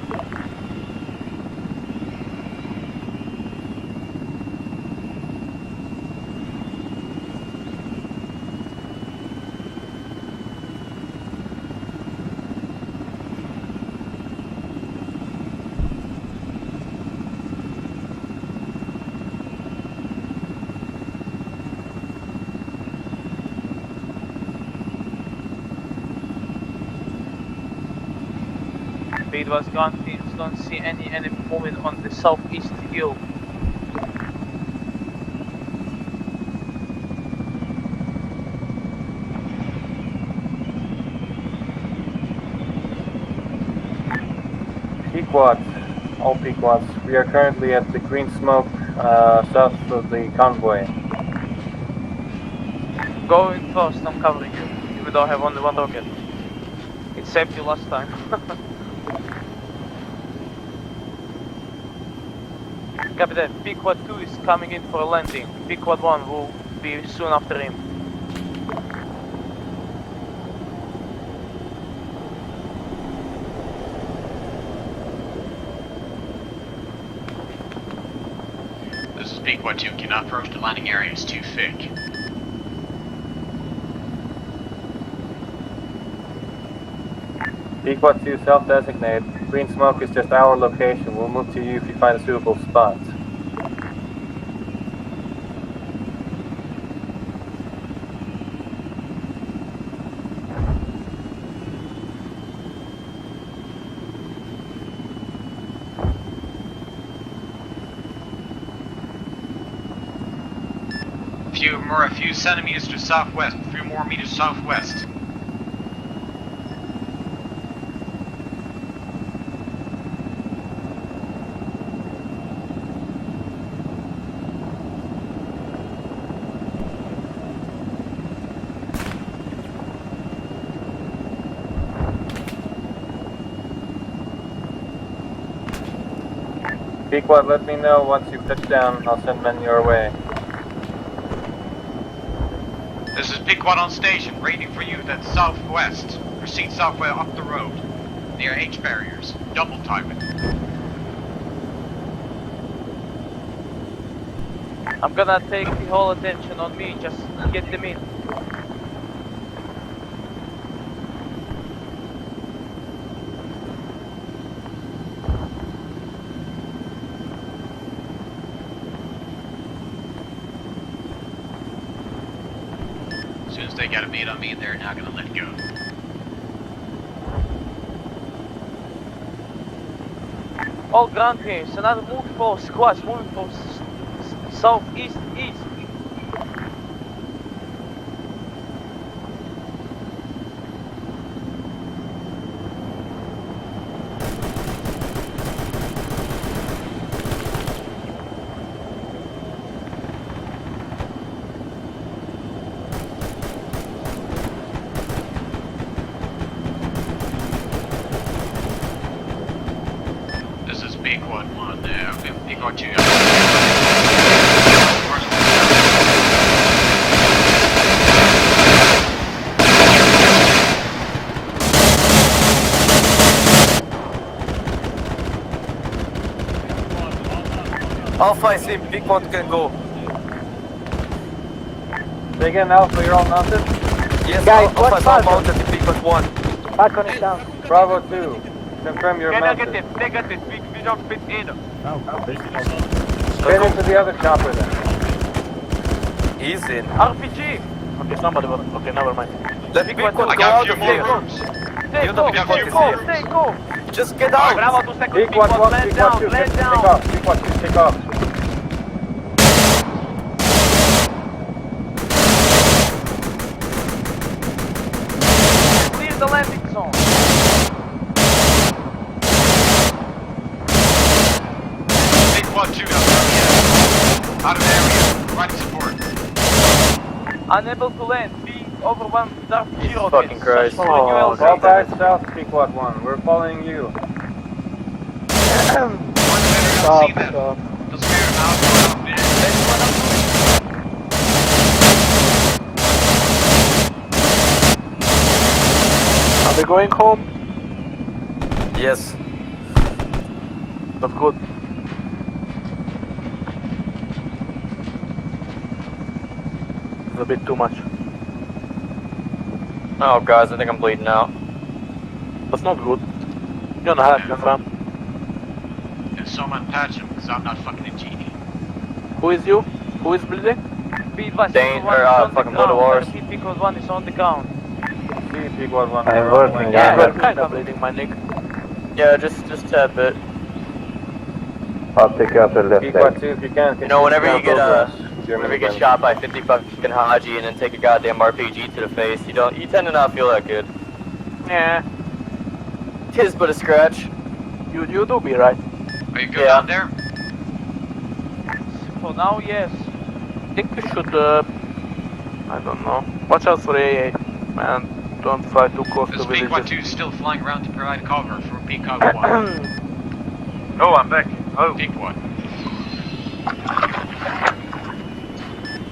Be advised, ground teams don't see any enemy moving on the southeast hill. Pequod, all Pequods. We are currently at the green smoke south of the convoy. Go in first, I'm covering you, even though I have only one rocket. It saved you last time. Copy that. Pequod 2 is coming in for a landing. Pequod 1 will be soon after him. This is Pequod 2. Cannot approach the landing area. It's too thick. Pequod 2 self-designate. Green smoke is just our location. We'll move to you if you find a suitable spot. A few centimeters to southwest. A few more meters southwest. Pequod, let me know once you've touched down. I'll send men your way. This is Pequod on station, waiting for you. That's southwest. Proceed southwest up the road, near H barriers. Double time it. I'm gonna take the whole attention on me, just get them in. As soon as they got a beat on me, they're not gonna let go. All ground teams, another multiple squads moving from southeast east. This is Pequod 1 there. Pequod 2. Alpha is in, Pequod can go. Say again, Alpha, you're all mounted? Yes, Alpha's all mounted to P+1. Back on it down. Bravo 2, confirm you're mounted. Negative, we don't fit in. Get into the other chopper then. He's in. RPG! Okay, somebody will. Okay, never mind. Let me go I got a few more rooms. Stay go. Just get out! Bravo 2 seconds, Peak 1, land Peak 1, down, 2, land take down. off. Peak 1, 2, take off. Clear the landing zone. Big 1-2 now. Out of area. Providing support. Unable to land, being overwhelmed with dark zero. Fucking Christ. Oh, fall back south, Peak 1, we're following you. Stop. Doesn't matter now. Are they going home? Yes. That's good. It's a bit too much. Oh, guys, I think I'm bleeding out. That's not good. You're gonna have to run. If someone patch him, because I'm not fucking a genie. Who is you? Who is bleeding? Dane, or fucking Blood of Wars. Because one is on the ground. See, Peak 1, I'm working. Yeah, you're kinda bleeding, my nigga. Yeah, just tad bit. I'll take you up the left Peak leg. 1, 2, if you can. You know, whenever you get Whenever shot by 50 fucking Haji and then take a goddamn RPG to the face, you tend to not feel that good. Yeah. Tis but a scratch. You do be right. Are you good down there? For now, yes. I think we should, I don't know. Watch out for AA. Man, don't fly too close This to Peak villages. 1-2 is still flying around to provide cover for Peak 1. Oh, I'm back. Oh. Peak 1.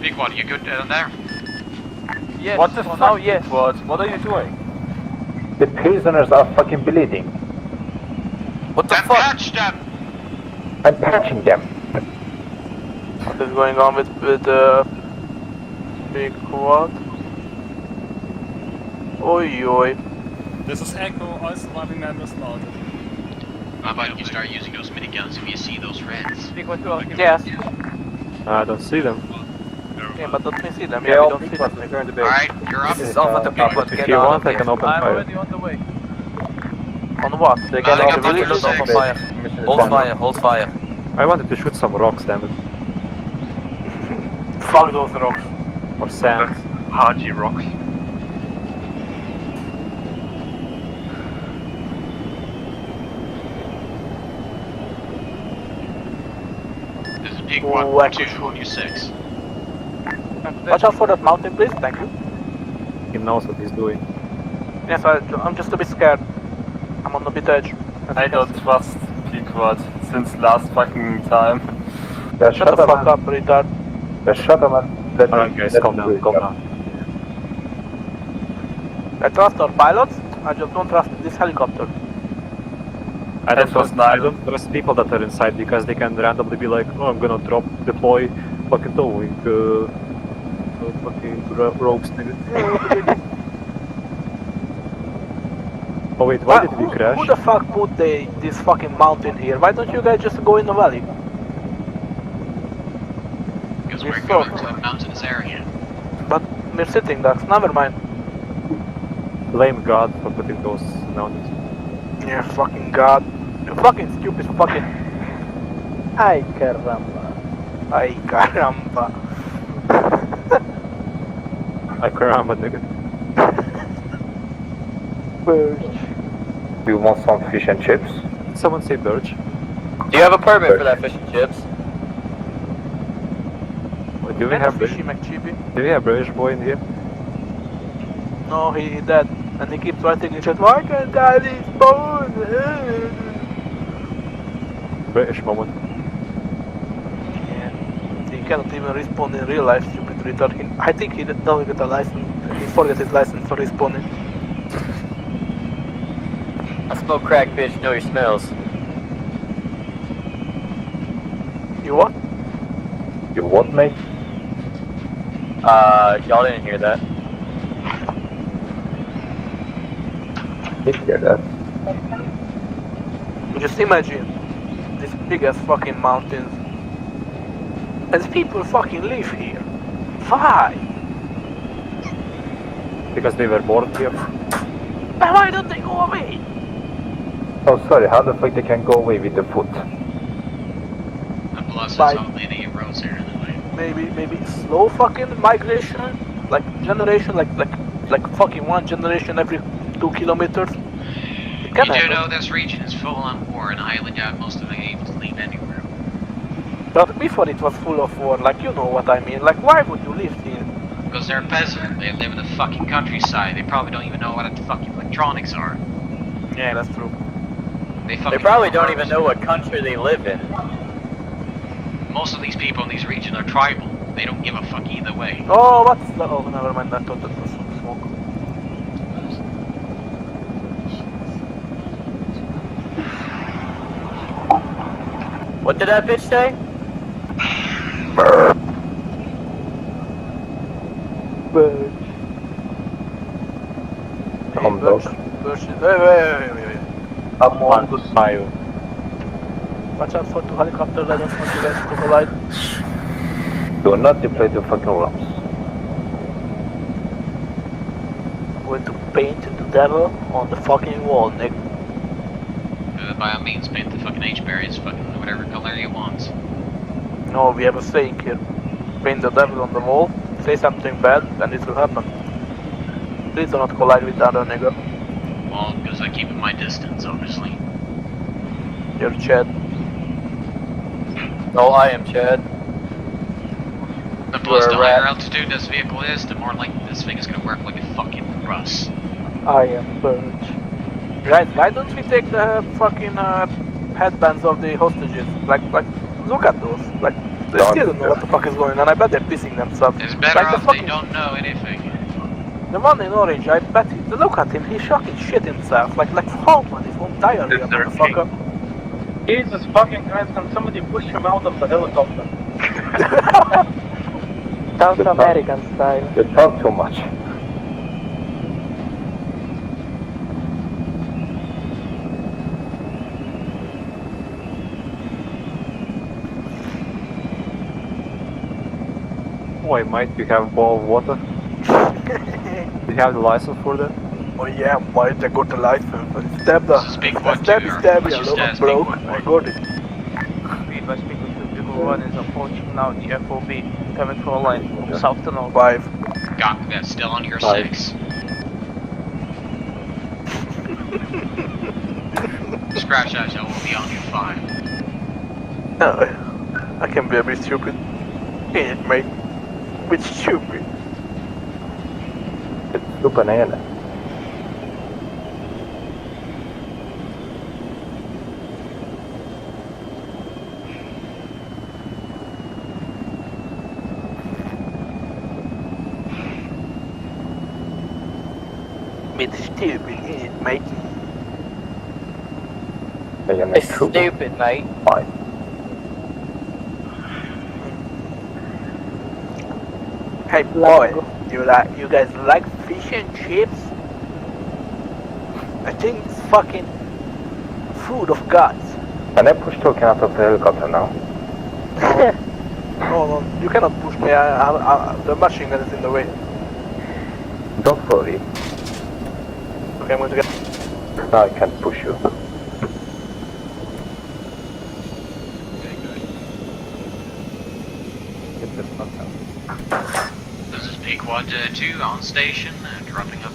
Peak 1, you good down there? Yes, What the for fuck? now, yes. What are you doing? The prisoners are fucking bleeding. What the Then fuck? patch them! I'm patching them. What is going on with big quad? Oi oi. This is Echo, all surviving members logged. How about you start using those miniguns if you see those reds? Yes. I don't see them. Okay, but let me see them. Yeah, Yeah, we all don't Peak see 1, them. return to base. Alright, you're up. This is Alpha to Peak 1. If you want, I can open I'm fire. already on the way. On what? They got got the the villagers open on fire. Hold fire, hold fire. I wanted to shoot some rocks, damn it. Fuck those rocks. Or sand. Haji rocks. This is Peak Oh, 1-2 on you 6. Watch out for that mountain, please. Thank you. He knows what he's doing. Yes, I'm just a bit scared. I'm on the bit edge. I don't trust Pequod since last fucking time. The Shut the fuck up, retard. The shuttleman. Alright guys, calm down, calm down. I trust our pilots. I just don't trust this helicopter. I don't trust neither. There's people that are inside because they can randomly be like, oh, I'm gonna deploy fucking towing, fucking ropes, nigga. Oh wait, why did we crash? Who the fuck put this fucking mountain here? Why don't you guys just go in the valley? Because we're going to a mountainous area. But we're sitting ducks, never mind. Blame God for putting those mountains. Yeah, fucking God. You fucking stupid fucking... Ay caramba. Ay caramba. Ay caramba, nigga. Birch. Do you want some fish and chips? Someone say birch. Do you have a permit for that fish and chips? Do we have fishy McChippy? Do we have British boy in here? No, he dead. And he keeps writing in chat, why can't I respawn? British moment. Yeah. He cannot even respawn in real life, stupid retard. I think he doesn't get a license. He forgets his license for respawning. I smoke crack, bitch. Know your smells. You what? You what, mate? Y'all didn't hear that. Did hear that. Just imagine these big ass fucking mountains. And people fucking live here. Why? Because they were born here. And why don't they go away? Oh, sorry, how the fuck they can go away with the foot? And plus, By- there's only any roads here anyway. Maybe slow fucking migration, like generation, like fucking one generation every 2 kilometers. It You can do happen. know this region is full on war, and I only got most of them able to leave anywhere. But before it was full of war, like you know what I mean. Like why would you live here? Because they're a peasant. They live in the fucking countryside. They probably don't even know what the fucking electronics are. Yeah, that's true. They probably don't even know what country they live in. Most of these people in these regions are tribal. They don't give a fuck either way. Oh, what's the? Oh, never mind. I thought that was some smoke. What did that bitch say? Bird. Come dog. Wait. Up on the side. Watch out for the helicopter. I don't want you guys to collide. Do not deploy the fucking ramps. I'm going to paint the devil on the fucking wall, Nick. By all means, paint the fucking H-berries fucking whatever color you want. No, we have a saying here. Paint the devil on the wall, say something bad, and it will happen. Please do not collide with the other nigga. Well, because I keep my distance, obviously. You're Chad. No, I am Chad. And plus, You're the a rat. higher altitude this vehicle is, the more likely this thing is gonna work like a fucking bus. I am Birch. Right, why don't we take the fucking headbands of the hostages? Like, look at those. Like, they still don't know what the fuck is going on. I bet they're pissing themselves. It's better like off they don't know anything. The one in orange, I bet look at him, he's shocking shit himself. Like how man, he's from diarrhea, motherfucker. Jesus fucking Christ, can somebody push him out of the helicopter? South American style. You talk too much. Why might you have a bowl of water? Do you have the license for that? Oh yeah, might I got the license? Stab the stab, I'm broke. I got it. Speed by speaking to people 1 is approaching now the FOB, coming for a line from south to north. 5. Got that's still on your 5. 6. Scratch that, that will be on your 5. No, I can be a bit stupid. Ain't it, mate? Bit stupid. It's two banana. Bit stupid, ain't it, mate? It's stupid, mate. Fine. Hey boy, you guys like fish and chips? I think it's fucking food of gods. Can I push token out of the helicopter now? No, you cannot push me. The machine gun is in the way. Don't worry. Okay, I'm going to get. Now I can't push you. Get the fuck out. This is Pequod 2 on station, dropping up